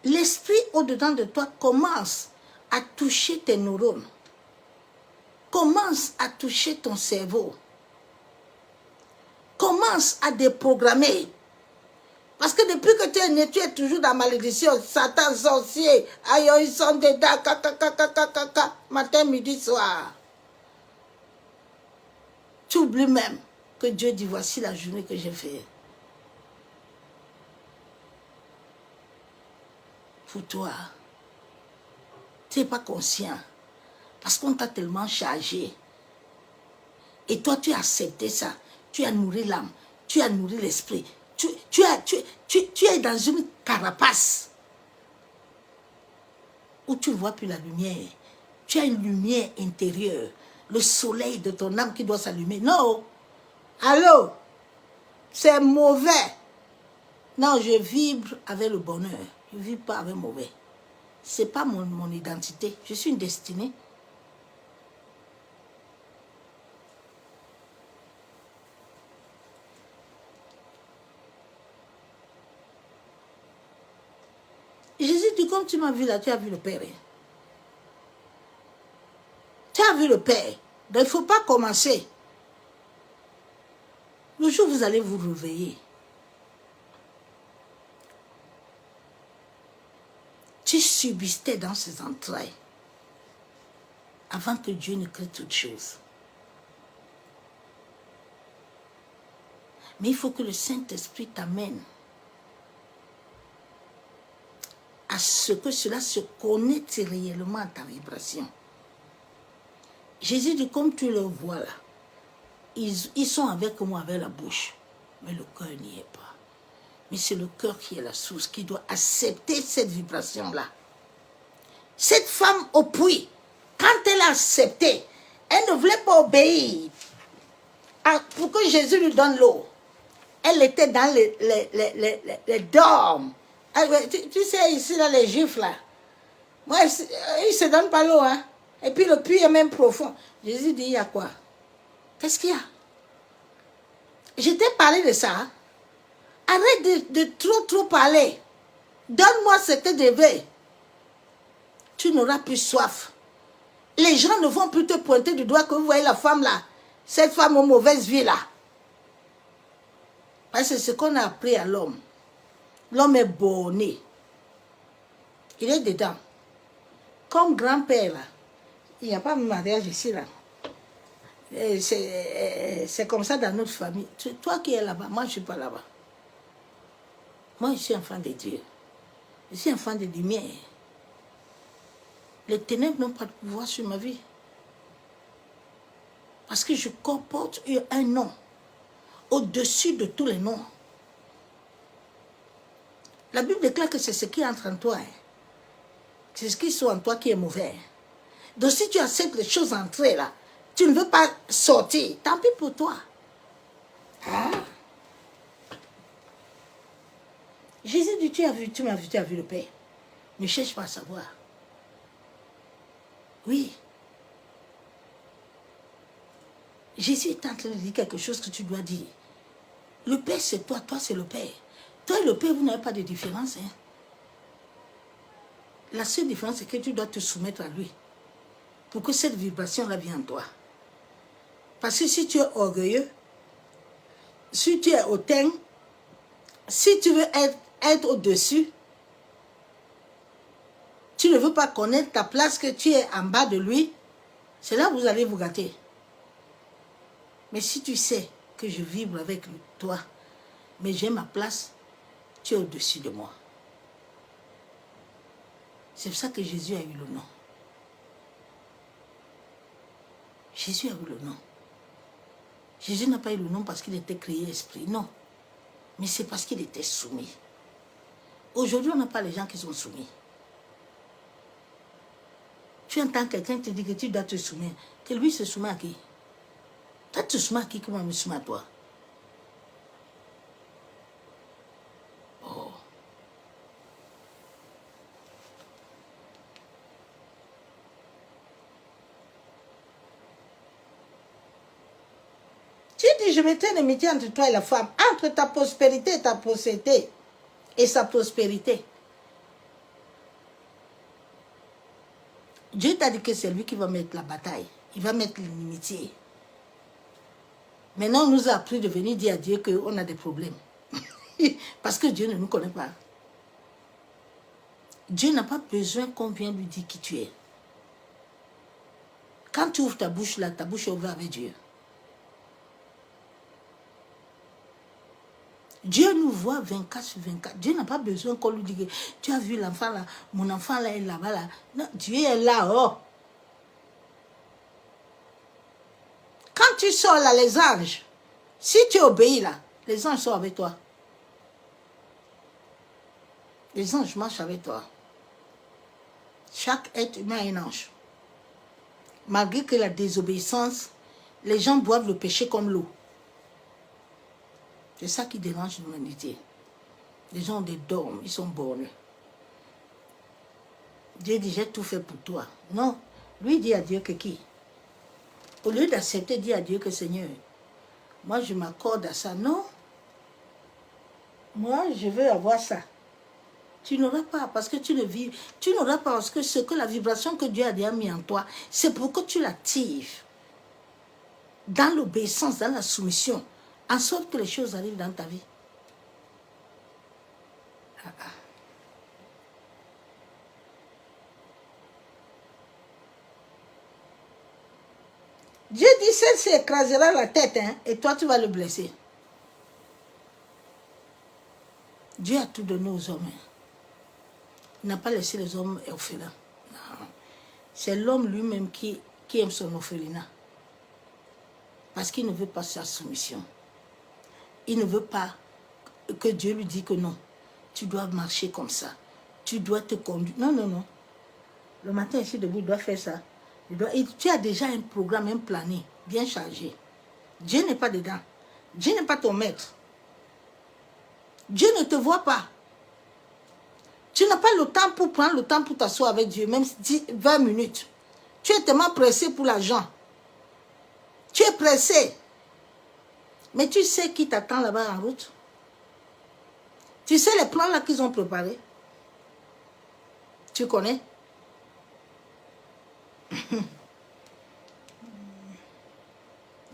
L'esprit au-dedans de toi commence à toucher tes neurones. Commence à toucher ton cerveau. Commence à déprogrammer. Parce que depuis que tu es né, tu es toujours dans la malédiction. Satan, sorcier, aïe, ils sont dedans, matin, midi, soir. Tu oublies même que Dieu dit, voici la journée que j'ai faite. Pour toi, tu n'es pas conscient. Parce qu'on t'a tellement chargé. Et toi, tu as accepté ça. Tu as nourri l'âme. Tu as nourri l'esprit. Tu es dans une carapace où tu ne vois plus la lumière. Tu as une lumière intérieure. Le soleil de ton âme qui doit s'allumer. Non. Allô? C'est mauvais. Non, je vibre avec le bonheur. Je ne vibre pas avec le mauvais. Ce n'est pas mon identité. Je suis une destinée. Jésus dit, comme tu m'as vu là, tu as vu le Père. Tu as vu le Père. Donc il ne faut pas commencer. Le jour où vous allez vous réveiller, tu subsistais dans ses entrailles avant que Dieu ne crée toutes choses. Mais il faut que le Saint-Esprit t'amène à ce que cela se connecte réellement à ta vibration. Jésus dit, comme tu le vois là, ils sont avec moi avec la bouche, mais le cœur n'y est pas. Mais c'est le cœur qui est la source, qui doit accepter cette vibration-là. Cette femme au puits, quand elle a accepté, elle ne voulait pas obéir pour que Jésus lui donne l'eau. Elle était dans les dormes. Tu sais, ici, là, les Juifs, là, moi, ils ne se donnent pas l'eau, hein. Et puis le puits est même profond. Jésus dit, il y a quoi? Qu'est-ce qu'il y a? Je t'ai parlé de ça. Hein? Arrête de trop parler. Donne-moi ce que je veux. Tu n'auras plus soif. Les gens ne vont plus te pointer du doigt que vous voyez la femme là. Cette femme aux mauvaises vies là. Parce que c'est ce qu'on a appris à l'homme. L'homme est borné. Il est dedans. Comme grand-père là. Il n'y a pas de mariage ici là. C'est comme ça dans notre famille. Toi qui es là-bas, moi je ne suis pas là-bas. Moi je suis enfant de Dieu. Je suis enfant de lumière. Les ténèbres n'ont pas de pouvoir sur ma vie. Parce que je comporte un nom au-dessus de tous les noms. La Bible déclare que c'est ce qui entre en toi. Hein. C'est ce qui soit en toi qui est mauvais. Donc si tu acceptes les choses entrer là, tu ne veux pas sortir, tant pis pour toi. Hein? Jésus dit, tu m'as vu, tu as vu le Père. Ne cherche pas à savoir. Oui. Jésus est en train de dire quelque chose que tu dois dire. Le Père, c'est toi, toi, c'est le Père. Toi et le Père, vous n'avez pas de différence. Hein? La seule différence, c'est que tu dois te soumettre à lui. Pour que cette vibration-là vienne en toi. Parce que si tu es orgueilleux, si tu es hautain, si tu veux être au-dessus, tu ne veux pas connaître ta place, que tu es en bas de lui, c'est là que vous allez vous gâter. Mais si tu sais que je vibre avec toi, mais j'ai ma place, tu es au-dessus de moi. C'est pour ça que Jésus a eu le nom. Jésus a eu le nom. Jésus n'a pas eu le nom parce qu'il était créé esprit, non. Mais c'est parce qu'il était soumis. Aujourd'hui, on n'a pas les gens qui sont soumis. Tu entends quelqu'un te dire que tu dois te soumettre. Que lui se soumet à qui? Toi, tu te soumets à qui? Comment me soumet à toi? Oh. Tu dis, je mettrai une amitié entre toi et la femme, entre ta prospérité et ta possédé, et sa prospérité. Dieu t'a dit que c'est lui qui va mettre la bataille. Il va mettre l'inimitié. Maintenant, on nous a appris de venir dire à Dieu qu'on a des problèmes. Parce que Dieu ne nous connaît pas. Dieu n'a pas besoin qu'on vienne lui dire qui tu es. Quand tu ouvres ta bouche là, ta bouche est ouverte avec Dieu. Dieu nous voit 24 sur 24. Dieu n'a pas besoin qu'on lui dise que tu as vu l'enfant là, mon enfant là est là-bas là. Non, Dieu est là, oh. Quand tu sors là, les anges, si tu obéis là, les anges sont avec toi. Les anges marchent avec toi. Chaque être humain a un ange. Malgré que la désobéissance, les gens boivent le péché comme l'eau. C'est ça qui dérange l'humanité. Les gens ont des dormes, ils sont bornés. Dieu dit, j'ai tout fait pour toi. Non, lui dit à Dieu que qui? Au lieu d'accepter, dit à Dieu que Seigneur, moi je m'accorde à ça. Non, moi je veux avoir ça. Tu n'auras pas parce que tu ne vis. Tu n'auras pas parce que ce que la vibration que Dieu a déjà mis en toi, c'est pour que tu l'actives. Dans l'obéissance, dans la soumission, en sorte que les choses arrivent dans ta vie. Dieu dit, celle s'écrasera la tête, hein, et toi tu vas le blesser. Dieu a tout donné aux hommes. Il n'a pas laissé les hommes orphelins. C'est l'homme lui-même qui aime son orphelinat. Parce qu'il ne veut pas sa soumission. Il ne veut pas que Dieu lui dise que non. Tu dois marcher comme ça. Tu dois te conduire. Non, non, non. Le matin, ici debout, il doit faire ça. Tu as déjà un programme, un planning bien chargé. Dieu n'est pas dedans. Dieu n'est pas ton maître. Dieu ne te voit pas. Tu n'as pas le temps pour prendre le temps pour t'asseoir avec Dieu, même 20 minutes. Tu es tellement pressé pour l'argent. Tu es pressé. Mais tu sais qui t'attend là-bas en route? Tu sais les plans là qu'ils ont préparés? Tu connais?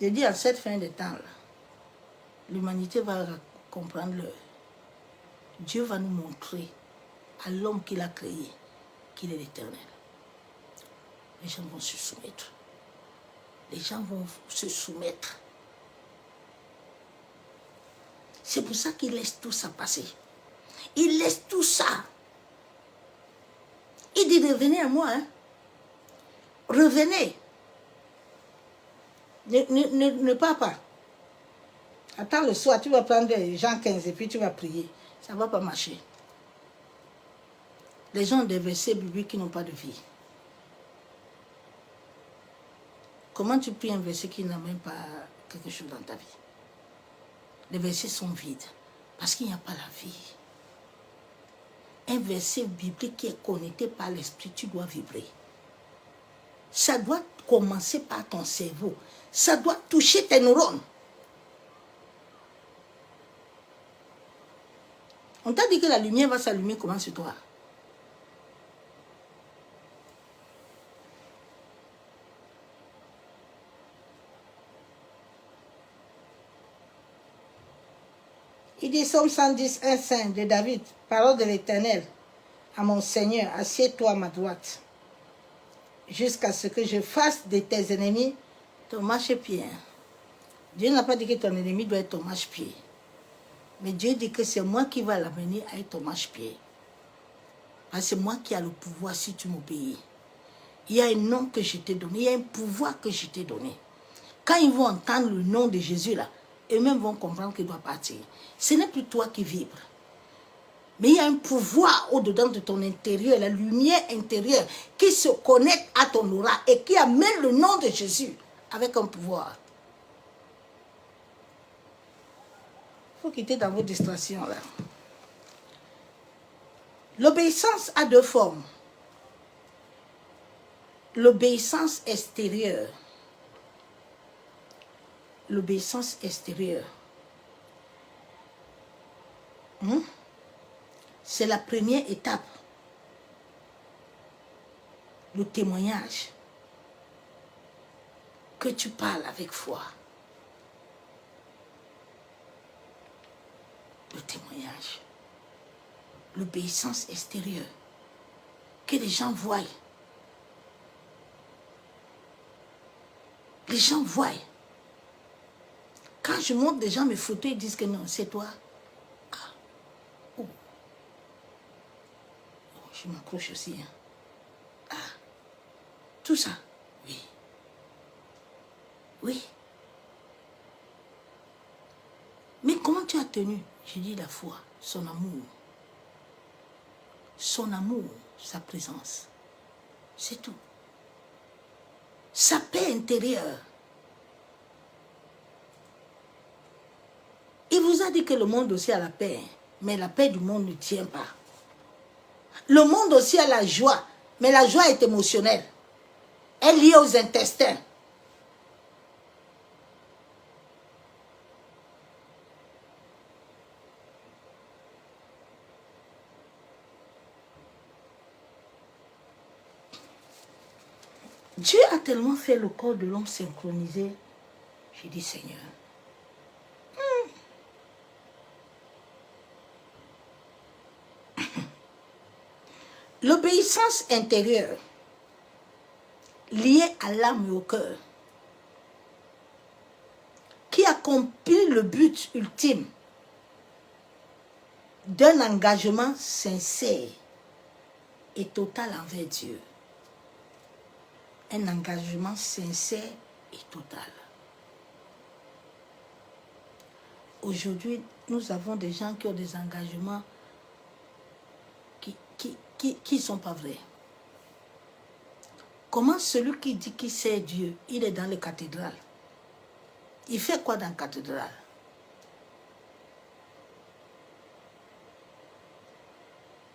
Je dis à cette fin de temps-là, l'humanité va comprendre l'heure. Dieu va nous montrer à l'homme qu'il a créé qu'il est l'Éternel. Les gens vont se soumettre. Les gens vont se soumettre. C'est pour ça qu'il laisse tout ça passer. Il laisse tout ça. Il dit, revenez à moi. Hein. Revenez. Ne pars pas. Attends le soir, tu vas prendre Jean 15 et puis tu vas prier. Ça ne va pas marcher. Les gens ont des versets bibliques qui n'ont pas de vie. Comment tu pries un verset qui n'a même pas quelque chose dans ta vie? Les versets sont vides parce qu'il n'y a pas la vie. Un verset biblique qui est connecté par l'esprit, tu dois vibrer. Ça doit commencer par ton cerveau. Ça doit toucher tes neurones. On t'a dit que la lumière va s'allumer comment sur toi? Il dit, Somme 110, 1,5 de David, parole de l'Éternel, à mon Seigneur, assieds-toi à ma droite, jusqu'à ce que je fasse de tes ennemis ton marchepied. Dieu n'a pas dit que ton ennemi doit être ton marchepied. Mais Dieu dit que c'est moi qui vais l'amener à être ton marchepied. Parce que c'est moi qui ai le pouvoir si tu m'obéis. Il y a un nom que je t'ai donné, il y a un pouvoir que je t'ai donné. Quand ils vont entendre le nom de Jésus là, eux-mêmes vont comprendre qu'il doit partir. Ce n'est plus toi qui vibres. Mais il y a un pouvoir au-dedans de ton intérieur, la lumière intérieure qui se connecte à ton aura et qui amène le nom de Jésus avec un pouvoir. Il faut quitter dans vos distractions là. L'obéissance a deux formes. L'obéissance extérieure. L'obéissance extérieure. C'est la première étape. Le témoignage. Que tu parles avec foi. Le témoignage. L'obéissance extérieure. Que les gens voient. Les gens voient. Quand je montre, les gens me photos et disent que non, c'est toi. Ah. Oh. Oh, je m'accroche aussi. Hein. Ah. Tout ça. Oui. Oui. Mais comment tu as tenu? J'ai dit la foi, son amour. Son amour, sa présence. C'est tout. Sa paix intérieure. Il vous a dit que le monde aussi a la paix, mais la paix du monde ne tient pas. Le monde aussi a la joie, mais la joie est émotionnelle. Elle est liée aux intestins. Dieu a tellement fait le corps de l'homme synchronisé. J'ai dit, Seigneur, l'obéissance intérieure, liée à l'âme et au cœur, qui accomplit le but ultime d'un engagement sincère et total envers Dieu. Un engagement sincère et total. Aujourd'hui, nous avons des gens qui ont des engagements qui ne sont pas vrais. Comment celui qui dit qu'il sait Dieu, il est dans les cathédrales? Il fait quoi dans la cathédrale?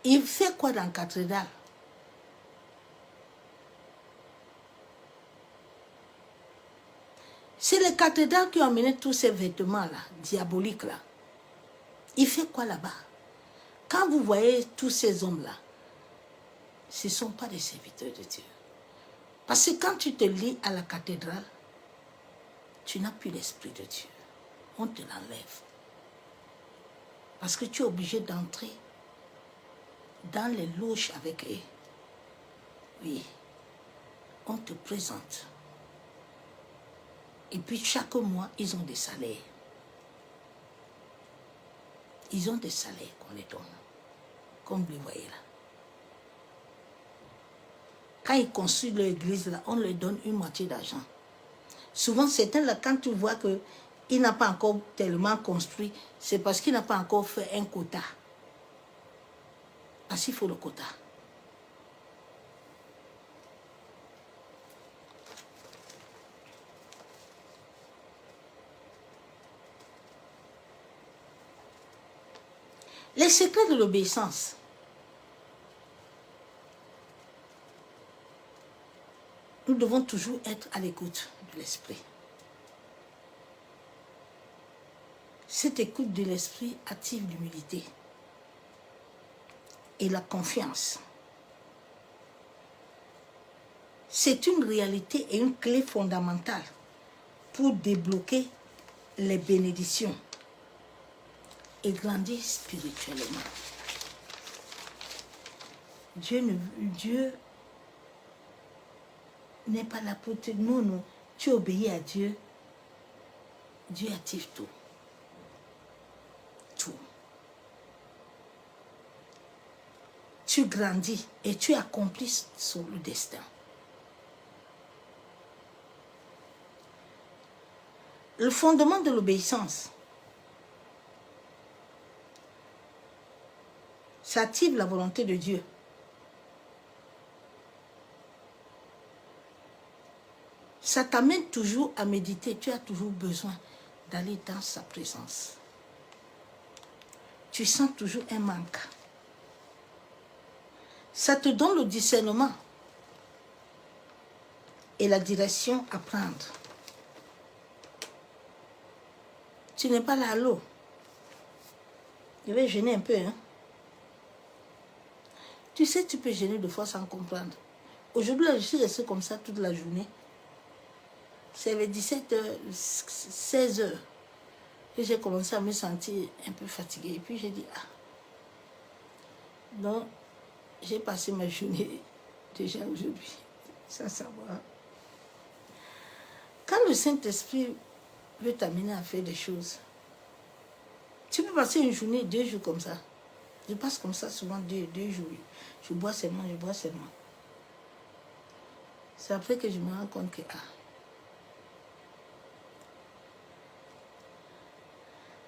Il fait quoi dans la cathédrale? C'est les cathédrales qui ont amené tous ces vêtements-là, diaboliques-là. Il fait quoi là-bas? Quand vous voyez tous ces hommes-là, ce ne sont pas des serviteurs de Dieu. Parce que quand tu te lis à la cathédrale, tu n'as plus l'esprit de Dieu. On te l'enlève. Parce que tu es obligé d'entrer dans les loges avec eux. Oui, on te présente. Et puis chaque mois, ils ont des salaires. Ils ont des salaires qu'on les donne. Comme vous le voyez là. Quand ils construisent l'église, là, on leur donne une moitié d'argent. Souvent, certains, là, quand tu vois qu'il n'a pas encore tellement construit, c'est parce qu'il n'a pas encore fait un quota. Parce qu'il faut le quota. Les secrets de l'obéissance. Nous devons toujours être à l'écoute de l'esprit. Cette écoute de l'esprit active l'humilité et la confiance. C'est une réalité et une clé fondamentale pour débloquer les bénédictions et grandir spirituellement. Dieu n'est pas là pour te... Non, tu obéis à Dieu. Dieu active tout. Tout. Tu grandis et tu accomplis sur le destin. Le fondement de l'obéissance, ça active la volonté de Dieu. Ça t'amène toujours à méditer. Tu as toujours besoin d'aller dans sa présence. Tu sens toujours un manque. Ça te donne le discernement et la direction à prendre. Tu n'es pas là à l'eau. Je vais gêner un peu. Hein? Tu sais, tu peux gêner de fois sans comprendre. Aujourd'hui, je suis restée comme ça toute la journée. C'est vers 17h, 16h que j'ai commencé à me sentir un peu fatiguée. Et puis j'ai dit, ah. Donc, j'ai passé ma journée déjà aujourd'hui. Sans savoir. Quand le Saint-Esprit veut t'amener à faire des choses, tu peux passer une journée, 2 jours comme ça. Je passe comme ça souvent 2 jours. Je bois seulement. C'est après que je me rends compte que, ah,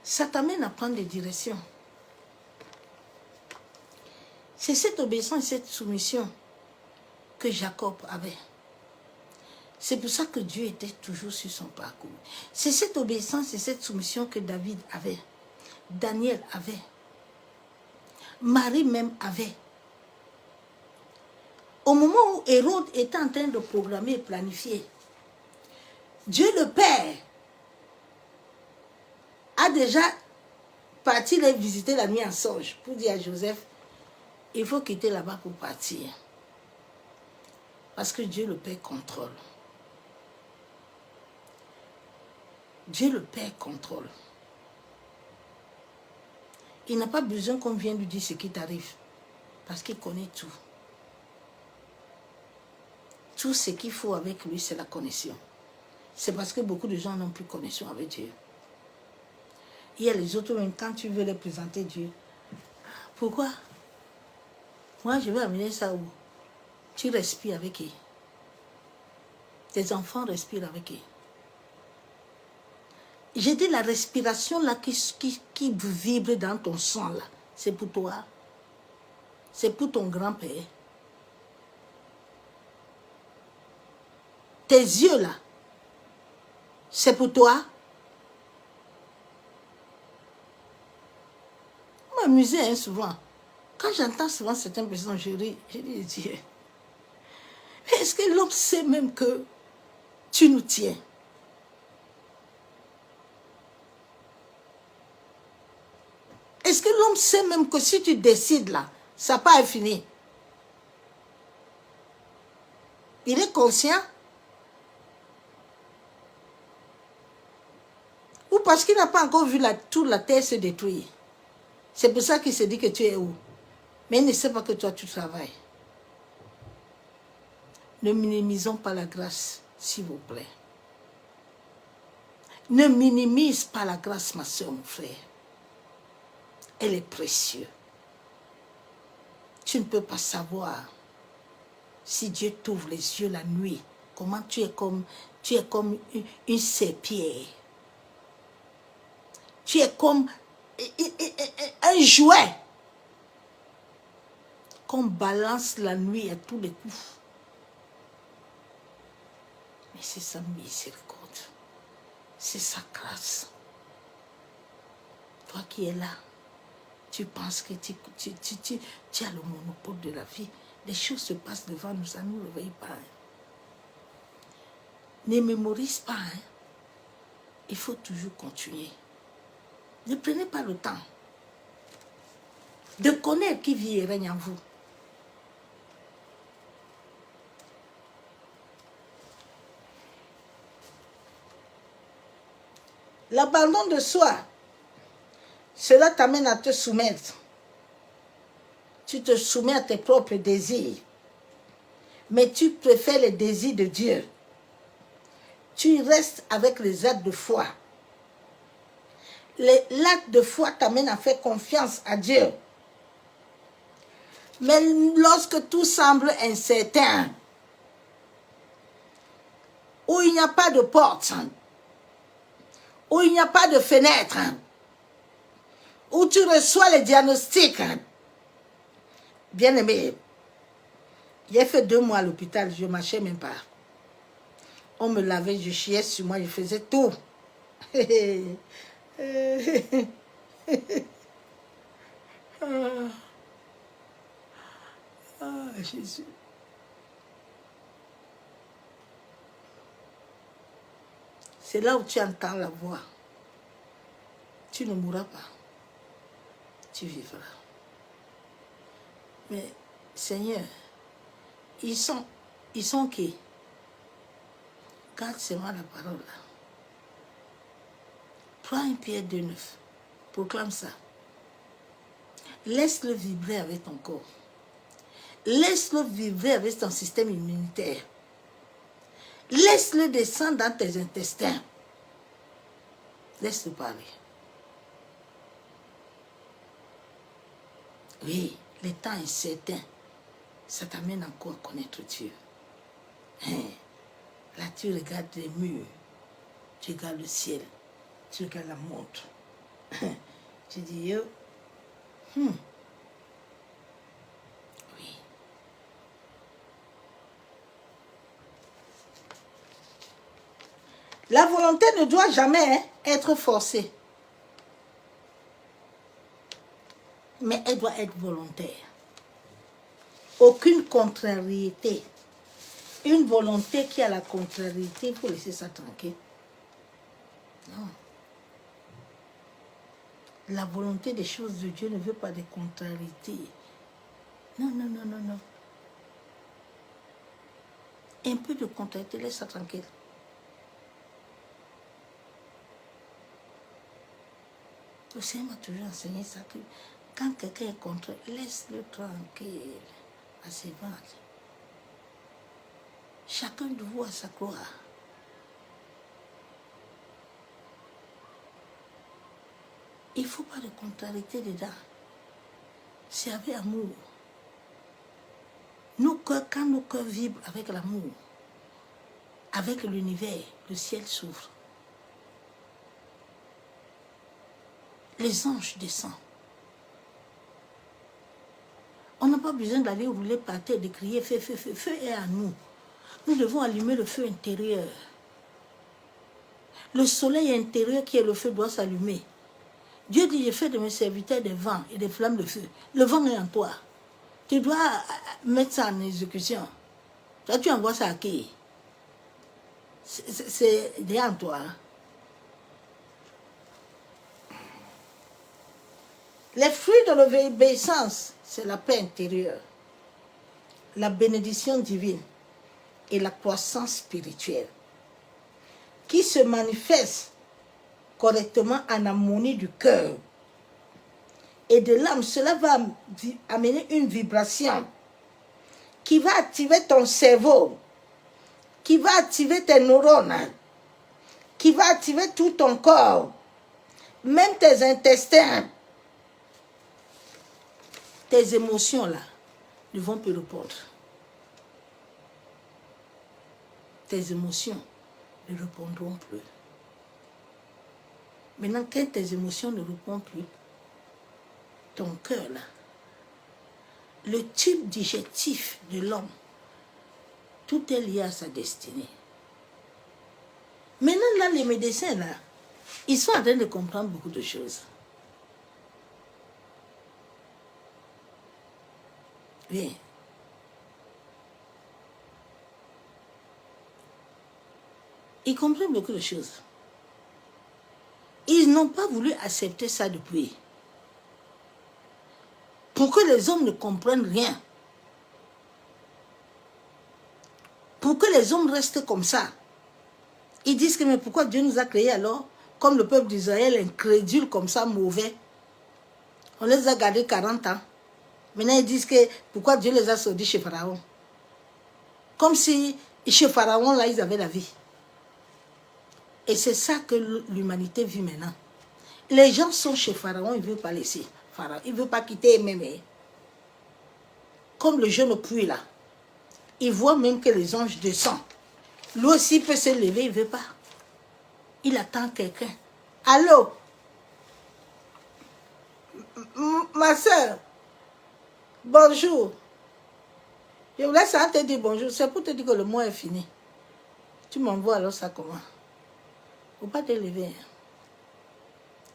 ça t'amène à prendre des directions. C'est cette obéissance, cette soumission que Jacob avait. C'est pour ça que Dieu était toujours sur son parcours. C'est cette obéissance et cette soumission que David avait. Daniel avait. Marie même avait. Au moment où Hérode était en train de programmer et planifier, Dieu le Père a déjà parti les visiter la nuit en songe pour dire à Joseph, il faut quitter là-bas pour partir. Parce que Dieu le Père contrôle. Dieu le Père contrôle. Il n'a pas besoin qu'on vienne lui dire ce qui t'arrive. Parce qu'il connaît tout. Tout ce qu'il faut avec lui, c'est la connexion. C'est parce que beaucoup de gens n'ont plus connexion avec Dieu. Il y a les autres, même quand tu veux les présenter Dieu. Pourquoi? Moi, je vais amener ça où? Tu respires avec eux. Tes enfants respirent avec eux. J'ai dit la respiration là qui vibre dans ton sang là, c'est pour toi. C'est pour ton grand-père. Tes yeux là, c'est pour toi. Je m'amusais hein, souvent. Quand j'entends souvent certaines personnes, je ris, je dis Dieu. Est-ce que l'homme sait même que tu nous tiens? Est-ce que l'homme sait même que si tu décides là, ça n'a pas fini? Il est conscient? Ou parce qu'il n'a pas encore vu toute la terre se détruire? C'est pour ça qu'il se dit que tu es où? Mais il ne sait pas que toi tu travailles. Ne minimisons pas la grâce, s'il vous plaît. Ne minimise pas la grâce, ma soeur, mon frère. Elle est précieuse. Tu ne peux pas savoir si Dieu t'ouvre les yeux la nuit, comment tu es comme une serpillière. Tu es comme un jouet qu'on balance la nuit à tous les coups. Mais c'est sa miséricorde. C'est sa grâce. Toi qui es là, tu penses que tu as le monopole de la vie. Les choses se passent devant nous, ça ne nous réveille pas. Hein. Ne mémorise pas. Hein. Il faut toujours continuer. Ne prenez pas le temps de connaître qui vit et règne en vous. L'abandon de soi, cela t'amène à te soumettre. Tu te soumets à tes propres désirs. Mais tu préfères les désirs de Dieu. Tu restes avec les actes de foi. L'acte de foi t'amène à faire confiance à Dieu. Mais lorsque tout semble incertain, où il n'y a pas de porte, où il n'y a pas de fenêtre, où tu reçois les diagnostics, Bien aimé, j'ai fait 2 mois à l'hôpital, je ne marchais même pas. On me lavait, je chiais sur moi, je faisais tout. Ah, Jésus. C'est là où tu entends la voix. Tu ne mourras pas. Tu vivras. Mais, Seigneur, ils sont qui? Garde seulement la parole là. Prends une pierre de 9. Proclame ça. Laisse-le vibrer avec ton corps. Laisse-le vibrer avec ton système immunitaire. Laisse-le descendre dans tes intestins. Laisse-le parler. Oui, le temps est certain. Ça t'amène encore à connaître Dieu. Là, tu regardes les murs. Tu regardes le ciel. Tu regardes la montre. Tu dis, yo. Oui. La volonté ne doit jamais être forcée. Mais elle doit être volontaire. Aucune contrariété. Une volonté qui a la contrariété, il faut laisser ça tranquille. Non. La volonté des choses de Dieu ne veut pas de contrariété. Non, non, non, non, non. Un peu de contrariété, laisse ça tranquille. Le Seigneur m'a toujours enseigné ça, que quand quelqu'un est contre, laisse-le tranquille à ses ventes. Chacun de vous a sa gloire. Il ne faut pas de contrariété dedans. C'est avec amour. Nos cœurs, quand nos cœurs vibrent avec l'amour, avec l'univers, le ciel s'ouvre. Les anges descendent. On n'a pas besoin d'aller rouler par terre, de crier feu, feu, feu. Feu est à nous. Nous devons allumer le feu intérieur. Le soleil intérieur qui est le feu doit s'allumer. Dieu dit, je fais de mes serviteurs des vents et des flammes de feu. Le vent est en toi. Tu dois mettre ça en exécution. Toi, tu envoies ça à qui? C'est derrière toi. Hein? Les fruits de l'obéissance, c'est la paix intérieure, la bénédiction divine et la croissance spirituelle qui se manifeste correctement en harmonie du cœur et de l'âme. Cela va amener une vibration qui va activer ton cerveau, qui va activer tes neurones, qui va activer tout ton corps, même tes intestins. Tes émotions là ne vont plus répondre. Tes émotions ne répondront plus. Maintenant, quand tes émotions ne répondent plus, ton cœur là, le tube digestif de l'homme, tout est lié à sa destinée. Maintenant, là, les médecins là, ils sont en train de comprendre beaucoup de choses. Oui. Ils comprennent beaucoup de choses. Ils n'ont pas voulu accepter ça depuis. Pour que les hommes ne comprennent rien. Pour que les hommes restent comme ça. Ils disent que mais pourquoi Dieu nous a créés alors, comme le peuple d'Israël, incrédule comme ça, mauvais. On les a gardés 40 ans. Maintenant, ils disent que pourquoi Dieu les a sortis chez Pharaon. Comme si chez Pharaon, là, ils avaient la vie. Et c'est ça que l'humanité vit maintenant. Les gens sont chez Pharaon, ils ne veulent pas laisser. Pharaon, ils ne veulent pas quitter même. Comme le jeune puits là. Il voit même que les anges descendent. Lui aussi peut se lever, il ne veut pas. Il attend quelqu'un. Allô? Ma soeur, Bonjour. Je vous laisse te dire bonjour. C'est pour te dire que le mois est fini. Tu m'envoies alors ça comment? Faut pas te lever.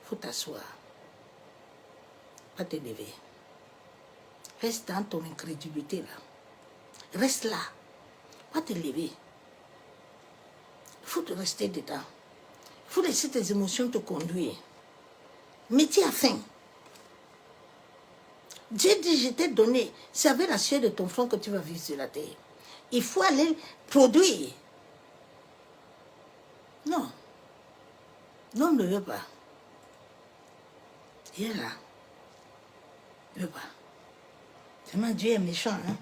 Faut t'asseoir. Pas te lever. Reste dans ton incrédulité là. Reste là. Pas te lever. Il faut te rester dedans. Il faut laisser tes émotions te conduire. Mais tu as faim. Dieu dit, je t'ai donné. C'est avec la sueur de ton front que tu vas vivre sur la terre. Il faut aller produire. Non. L'homme ne veut pas. Il est là. Il ne veut pas. Tellement Dieu est méchant, hein.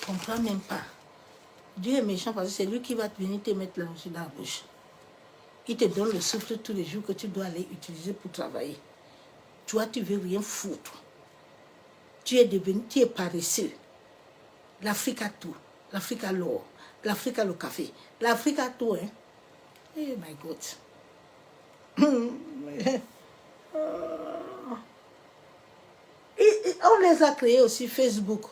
Je ne comprends même pas. Dieu est méchant parce que c'est lui qui va venir te mettre la musique dans la bouche. Il te donne le souffle tous les jours que tu dois aller utiliser pour travailler. Toi, tu ne veux rien foutre. Tu es paresseux. L'Afrique a tout. L'Afrique a l'or. L'Afrique a le café. L'Afrique a tout, hein. Oh my God. On les a créés aussi Facebook.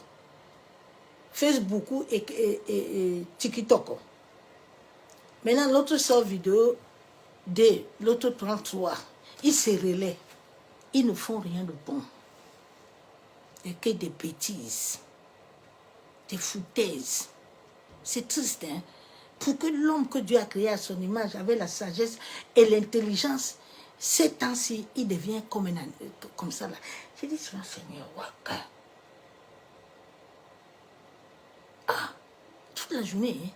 Facebook et TikTok. Maintenant, l'autre sort vidéo de l'autre 33. Ils se relaient. Ils ne font rien de bon. Et que des bêtises. Des foutaises. C'est triste, hein? Pour que l'homme que Dieu a créé à son image, avec la sagesse et l'intelligence, ces temps-ci, il devient comme ça là. J'ai dit souvent, Seigneur, Waka. Ah, toute la journée, hein?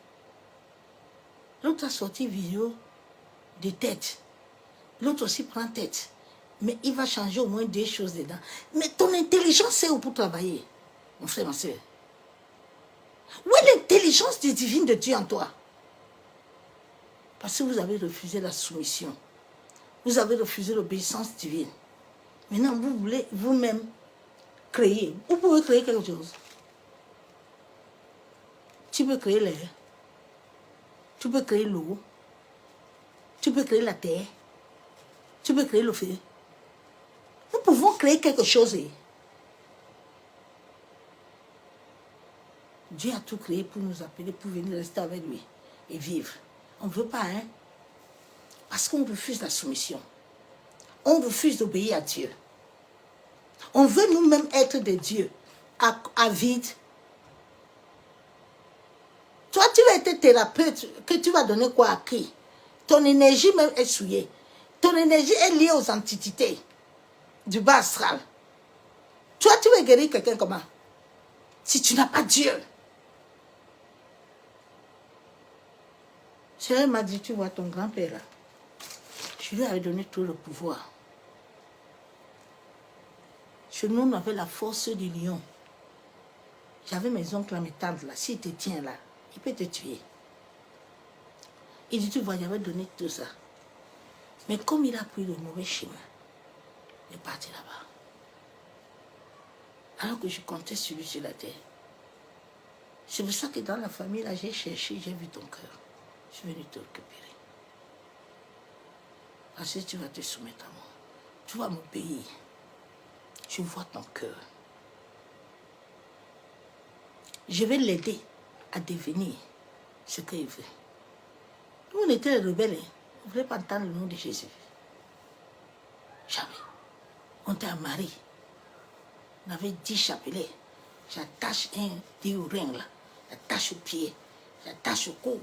L'autre a sorti vidéo de tête. L'autre aussi prend tête. Mais il va changer au moins 2 choses dedans. Mais ton intelligence, c'est où pour travailler, mon frère, ma soeur? Où est l'intelligence divine de Dieu en toi? Parce que vous avez refusé la soumission. Vous avez refusé l'obéissance divine. Maintenant, vous voulez vous-même créer. Vous pouvez créer quelque chose. Tu peux créer l'air. Tu peux créer l'eau. Tu peux créer la terre. Tu peux créer le feu. Nous pouvons créer quelque chose. Dieu a tout créé pour nous appeler, pour venir rester avec lui et vivre. On ne veut pas, hein? Parce qu'on refuse la soumission. On refuse d'obéir à Dieu. On veut nous-mêmes être des dieux, à vide. Toi, tu vas être thérapeute, que tu vas donner quoi à qui? Ton énergie même est souillée. Ton énergie est liée aux entités du bas astral. Toi, tu veux guérir quelqu'un comment? Si tu n'as pas Dieu. Chérie m'a dit, tu vois ton grand-père là. Je lui avais donné tout le pouvoir. Chez nous, on avait la force du lion. J'avais mes oncles, mes tantes là. S'il te tient là, il peut te tuer. Il dit, tu vois, j'avais donné tout ça. Mais comme il a pris le mauvais chemin, il est parti là-bas. Alors que je comptais sur lui sur la terre. C'est pour ça que dans la famille, là, j'ai cherché, j'ai vu ton cœur. Je suis venu te récupérer. Parce que tu vas te soumettre à moi. Tu vas m'obéir. Je vois ton cœur. Je vais l'aider à devenir ce qu'il veut. Nous, on était les rebelles. On ne voulait pas entendre le nom de Jésus. Jamais. On était à Marie. On avait 10 chapelets. J'attache un diurin là. J'attache au pied. J'attache au cou.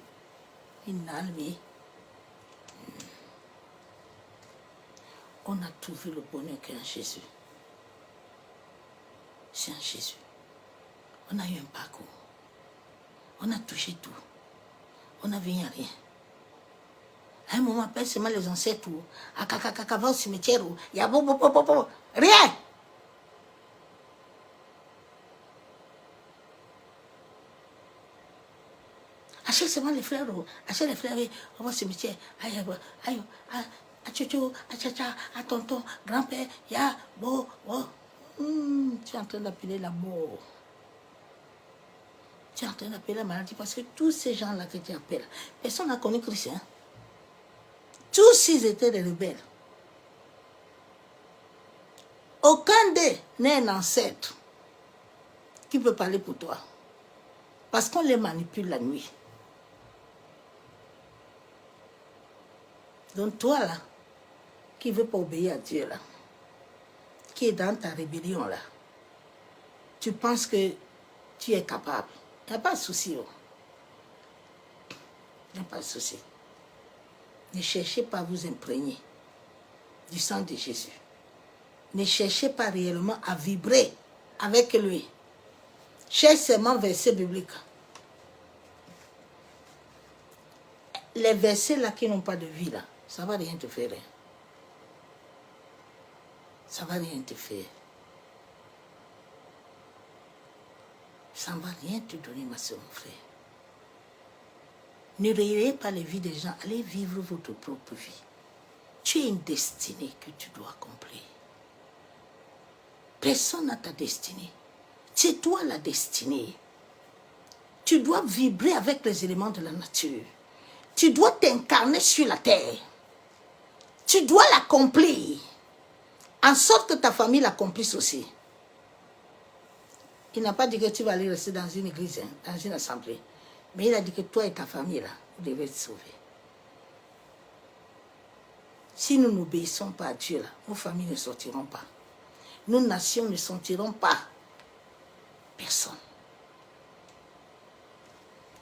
Une alme. On a trouvé le bonheur qu'est en Jésus. C'est en Jésus. On a eu un parcours. On a touché tout. On n'a vu rien. À un moment, pas seulement les ancêtres, à Kakakaka, va au cimetière, il y a rien. Achète seulement les fleurs, achète les fleurs, on va au cimetière. Aïe, aïe, à tchotcho, à tchacha, à tonton, grand-père, ya, bon. Tu es en train d'appeler la mort. Tu es en train d'appeler la maladie parce que tous ces gens-là que tu appelles, personne n'a connu Christ. Hein? Tous ils étaient des rebelles. Aucun d'eux n'est un ancêtre. qui peut parler pour toi. Parce qu'on les manipule la nuit. Donc toi là, qui ne veut pas obéir à Dieu là, qui est dans ta rébellion là, tu penses que tu es capable. Il n'y a pas de souci. Oh. Il n'y a pas de souci. Ne cherchez pas à vous imprégner du sang de Jésus. Ne cherchez pas réellement à vibrer avec lui. Cherchez seulement versets bibliques. Les versets là qui n'ont pas de vie là, ça ne va rien te faire. Ça ne va rien te faire. Ça ne va rien te donner, ma soeur, mon frère. Ne rayez pas les vies des gens. Allez vivre votre propre vie. Tu as une destinée que tu dois accomplir. Personne n'a ta destinée. C'est toi la destinée. Tu dois vibrer avec les éléments de la nature. Tu dois t'incarner sur la terre. Tu dois l'accomplir. En sorte que ta famille l'accomplisse aussi. Il n'a pas dit que tu vas aller rester dans une église, hein, dans une assemblée. Mais il a dit que toi et ta famille, là, vous devez être sauvés. Si nous n'obéissons pas à Dieu, là, nos familles ne sortiront pas. Nos nations ne sortiront pas. Personne.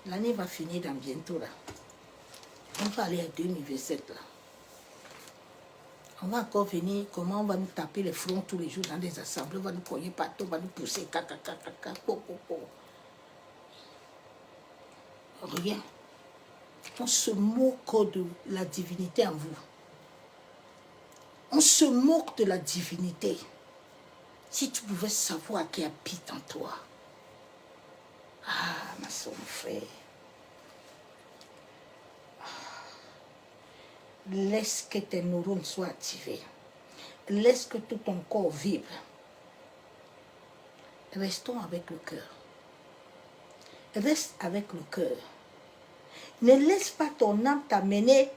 L'année va finir dans bientôt, là. On va aller à 2027, là. On va encore venir, comment on va nous taper les fronts tous les jours dans des assemblées, on va nous cogner partout, on va nous pousser, Rien. On se moque de la divinité en vous. On se moque de la divinité. Si tu pouvais savoir qui habite en toi. Ah, ma soeur, mon frère. Laisse que tes neurones soient activés. Laisse que tout ton corps vibre. Restons avec le cœur. Reste avec le cœur. Ne laisse pas ton âme t'amener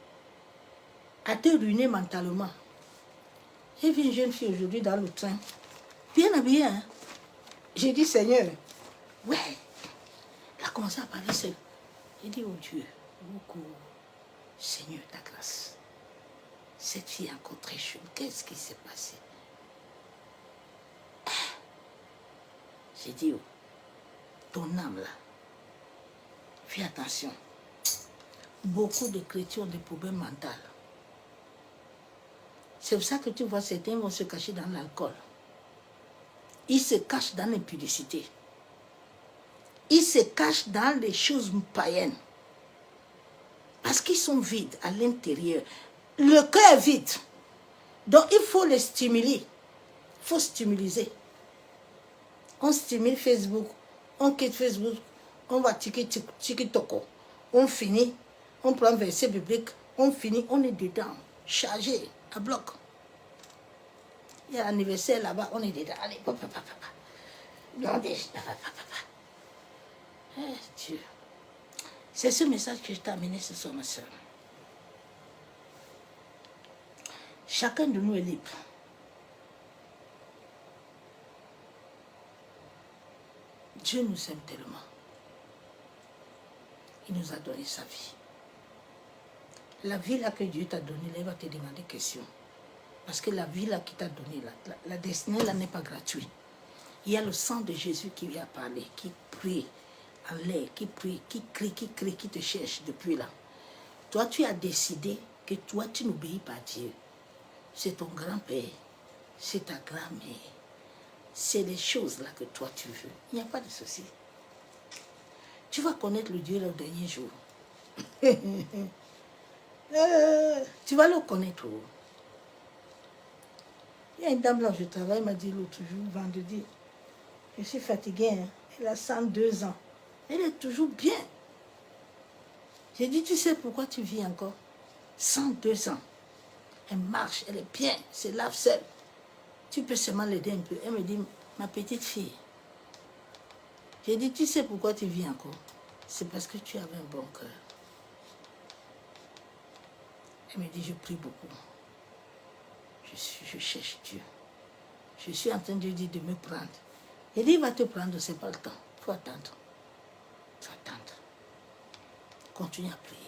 à te ruiner mentalement. J'ai vu une jeune fille aujourd'hui dans le train, bien habillée. Hein? J'ai dit, Seigneur, ouais, elle a commencé à parler seule. J'ai dit, oh Dieu, beaucoup, Seigneur, ta grâce. Cette fille est encore très jeune. Qu'est-ce qui s'est passé? J'ai dit, oh, ton âme là, fais attention. Beaucoup de chrétiens ont des problèmes mentaux. C'est pour ça que tu vois, certains vont se cacher dans l'alcool. Ils se cachent dans l'impudicité. Ils se cachent dans les choses païennes. Parce qu'ils sont vides à l'intérieur. Le cœur est vide. Donc il faut les stimuler. Il faut stimuliser. On stimule Facebook. On quitte Facebook. On va tiki-toko. On finit. On prend un verset biblique. On finit. On est dedans. Chargé. À bloc. Il y a l'anniversaire là-bas. On est dedans. Allez, papa. Dieu. C'est ce message que je t'ai amené ce soir, ma soeur. Chacun de nous est libre. Dieu nous aime tellement. Il nous a donné sa vie. La vie là que Dieu t'a donnée, il va te demander des questions. Parce que la vie là qu'il t'a donnée, la destinée là n'est pas gratuite. Il y a le sang de Jésus qui vient parler, qui prie en l'air, qui prie, qui crie, qui te cherche depuis là. Toi, tu as décidé que toi, tu n'obéis pas à Dieu. C'est ton grand-père, c'est ta grand-mère. C'est les choses là que toi tu veux. Il n'y a pas de souci. Tu vas connaître le Dieu le dernier jour. Tu vas le connaître. Il y a une dame là où je travaille, elle m'a dit l'autre jour, vendredi, je suis fatiguée, hein. Elle a 102 ans. Elle est toujours bien. J'ai dit, tu sais pourquoi tu vis encore? 102 ans. Elle marche, elle est bien, elle se lave seule. Tu peux seulement l'aider un peu. Elle me dit, ma petite fille. J'ai dit, tu sais pourquoi tu vis encore? C'est parce que tu avais un bon cœur. Elle me dit, je prie beaucoup. Je cherche Dieu. Je suis en train de dire de me prendre. Il dit, il va te prendre, c'est pas le temps. Il faut attendre. Il faut attendre. Continue à prier.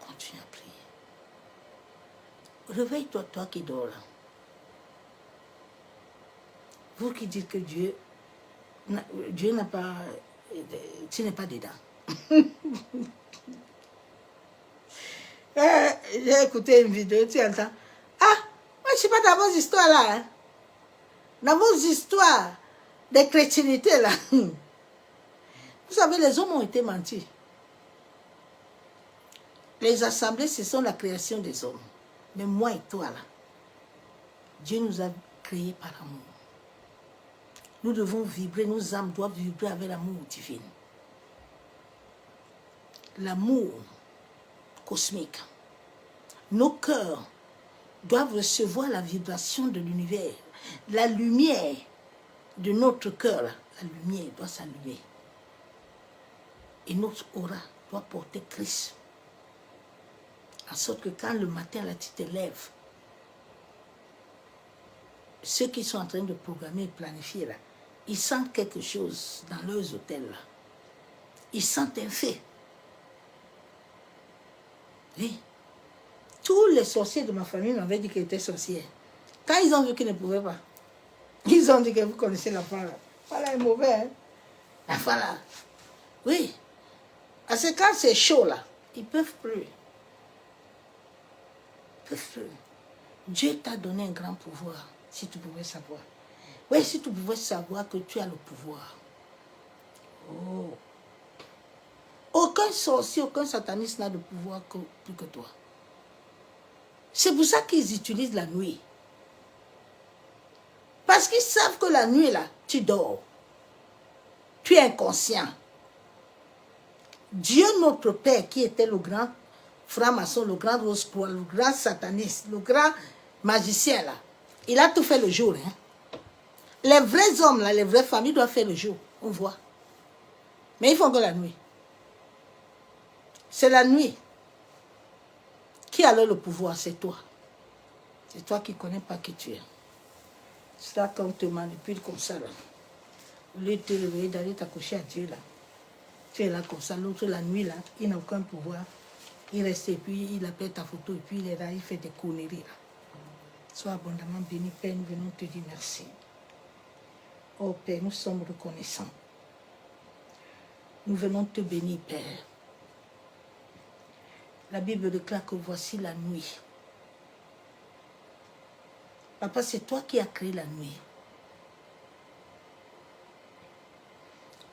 Continue à prier. Réveille-toi, toi qui dors là. Vous qui dites que Dieu n'a pas... Tu n'es pas dedans. J'ai écouté une vidéo, tu entends. Ah, moi je ne suis pas dans vos histoires là. Hein. Dans vos histoires de chrétienté là. Vous savez, les hommes ont été mentis. Les assemblées, ce sont la création des hommes. Mais moi et toi là, Dieu nous a créés par amour. Nous devons vibrer, nos âmes doivent vibrer avec l'amour divin. L'amour cosmique. Nos cœurs doivent recevoir la vibration de l'univers. La lumière de notre cœur, la lumière doit s'allumer. Et notre aura doit porter Christ. En sorte que quand le matin, là, tu te lèves, ceux qui sont en train de programmer et planifier, là, ils sentent quelque chose dans leurs hôtels. Là. Ils sentent un fait. Oui. Tous les sorciers de ma famille m'avaient dit qu'ils étaient sorciers. Quand ils ont vu qu'ils ne pouvaient pas, ils ont dit que vous connaissez l'enfant là. L'enfant là est mauvais. Hein? L'enfant là. Oui. Parce que quand c'est chaud là, ils ne peuvent plus. Ils ne peuvent plus. Dieu t'a donné un grand pouvoir, si tu pouvais savoir. Oui, si tu pouvais savoir que tu as le pouvoir. Oh. Aucun sorcier, aucun sataniste n'a de pouvoir plus que toi. C'est pour ça qu'ils utilisent la nuit. Parce qu'ils savent que la nuit, là, tu dors. Tu es inconscient. Dieu, notre Père, qui était le grand franc-maçon, le grand rose-croix, le grand sataniste, le grand magicien, là, il a tout fait le jour. Hein. Les vrais hommes, là, les vraies familles doivent faire le jour. On voit. Mais ils font que la nuit. C'est la nuit. Qui a le pouvoir? C'est toi. C'est toi qui ne connais pas qui tu es. C'est là qu'on te manipule comme ça. Là. Au lieu de te réveiller, d'aller t'accoucher à Dieu. Là. Tu es là comme ça. L'autre, la nuit, là, il n'a aucun pouvoir. Il reste et puis il appelle ta photo et puis il est là, il fait des conneries. Là. Sois abondamment béni, Père. Nous venons te dire merci. Oh Père, nous sommes reconnaissants. Nous venons te bénir, Père. La Bible déclare que voici la nuit. Papa, c'est toi qui as créé la nuit.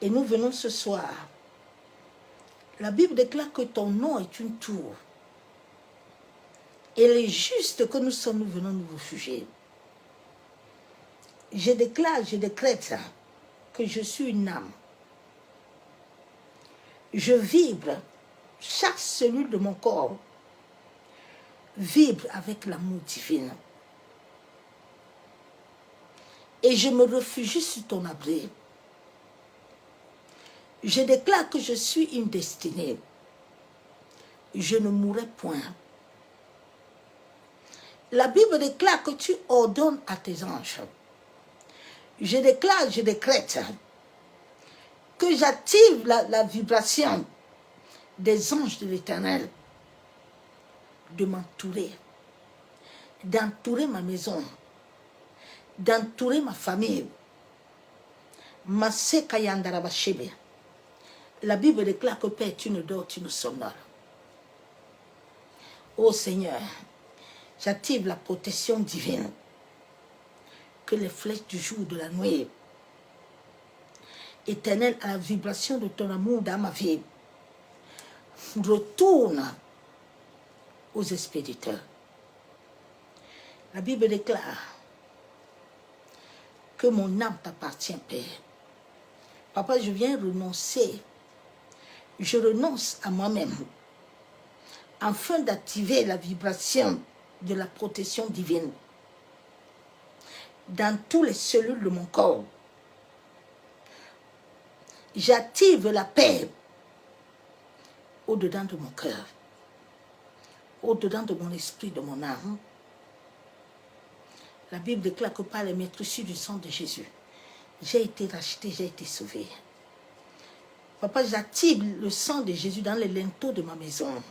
Et nous venons ce soir. La Bible déclare que ton nom est une tour. Et les justes que nous sommes, nous venons nous réfugier. Je déclare, je décrète que je suis une âme. Je vibre. Chaque cellule de mon corps vibre avec l'amour divin. Et je me réfugie sur ton abri. Je déclare que je suis une destinée. Je ne mourrai point. La Bible déclare que tu ordonnes à tes anges. Je déclare, je décrète que j'active la vibration des anges de l'Éternel de m'entourer, d'entourer ma maison, d'entourer ma famille. La Bible déclare que Père, tu ne dors, tu ne somnoles. Ô Seigneur, j'active la protection divine, que les flèches du jour, de la nuit, Éternel, à la vibration de ton amour dans ma vie, retourne aux expéditeurs. La Bible déclare que mon âme t'appartient, Père. Papa, je viens renoncer. Je renonce à moi-même afin d'activer la vibration de la protection divine dans toutes les cellules de mon corps. J'active la paix au-dedans de mon cœur, au-dedans de mon esprit, de mon âme. La Bible déclare que par les meurtrissures du sang de Jésus, j'ai été racheté, j'ai été sauvé. Papa, j'attire le sang de Jésus dans les linteaux de ma maison.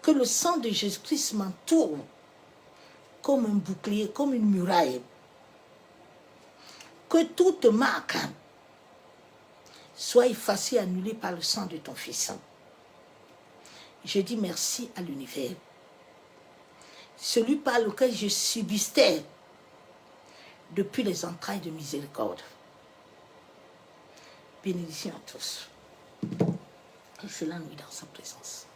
Que le sang de Jésus-Christ m'entoure comme un bouclier, comme une muraille. Que toute marque soit effacée, annulée par le sang de ton Fils. Je dis merci à l'univers. Celui par lequel je subsistais depuis les entrailles de miséricorde. Bénédiction à tous. Je l'ennuie dans sa présence.